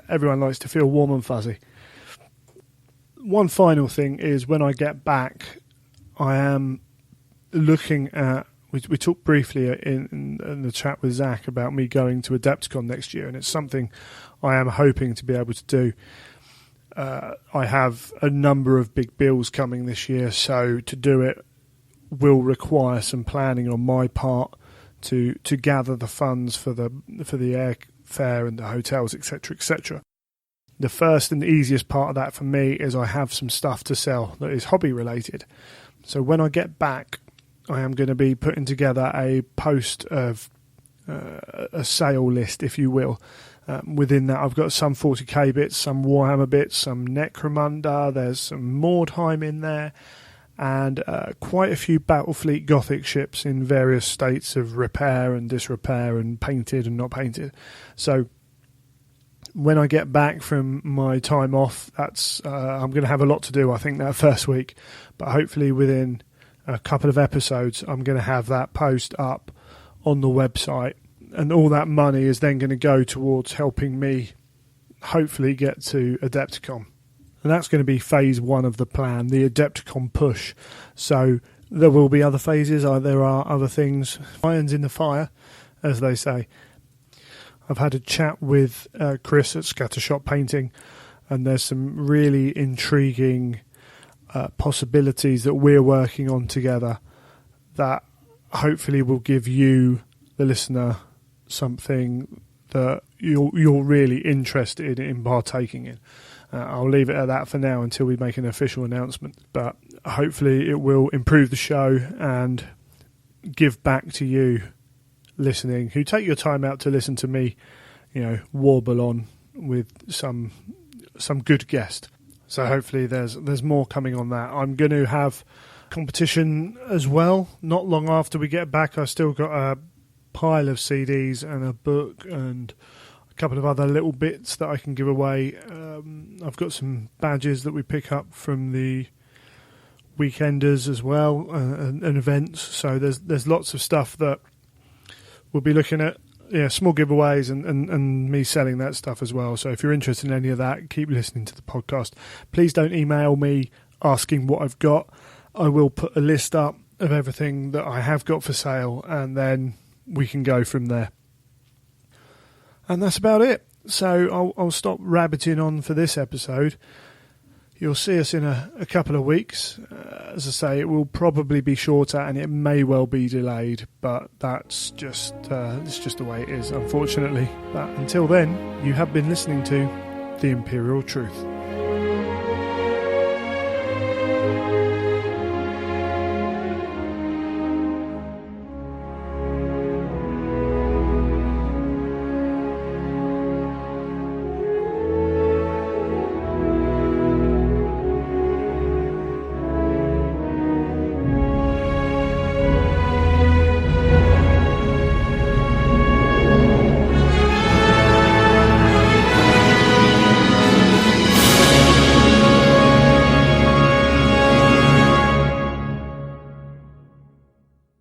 Everyone likes to feel warm and fuzzy. One final thing is, when I get back, I am looking at, we talked briefly in the chat with Zac about me going to Adepticon next year, and it's something I am hoping to be able to do. I have a number of big bills coming this year, so to do it will require some planning on my part to gather the funds for the airfare and the hotels, etc., etc. The first and the easiest part of that for me is I have some stuff to sell that is hobby related. So when I get back, I am going to be putting together a post of a sale list, if you will. Within that, I've got some 40k bits, some Warhammer bits, some Necromunda, there's some Mordheim in there, and quite a few Battlefleet Gothic ships in various states of repair and disrepair and painted and not painted. So when I get back from my time off, that's I'm going to have a lot to do, I think, that first week. But hopefully within a couple of episodes, I'm going to have that post up on the website. And all that money is then going to go towards helping me hopefully get to Adepticon. And that's going to be phase 1 of the plan, the Adepticon push. So there will be other phases. There are other things, irons in the fire, as they say. I've had a chat with Chris at Scattershot Painting, and there's some really intriguing possibilities that we're working on together that hopefully will give you, the listener, something that you're really interested in partaking in. I'll leave it at that for now until we make an official announcement, but hopefully it will improve the show and give back to you listening, who take your time out to listen to me, warble on with some good guest. So hopefully there's more coming on that. I'm going to have competition as well. Not long after we get back, I've still got a pile of CDs and a book and a couple of other little bits that I can give away. I've got some badges that we pick up from the weekenders as well, and events. So there's lots of stuff that we'll be looking at, small giveaways and me selling that stuff as well. So if you're interested in any of that, keep listening to the podcast. Please don't email me asking what I've got. I will put a list up of everything that I have got for sale, and then we can go from there. And that's about it. So I'll stop rabbiting on for this episode. You'll see us in a couple of weeks. As I say, it will probably be shorter and it may well be delayed, but that's just the way it is, unfortunately. But until then, you have been listening to The Imperial Truth.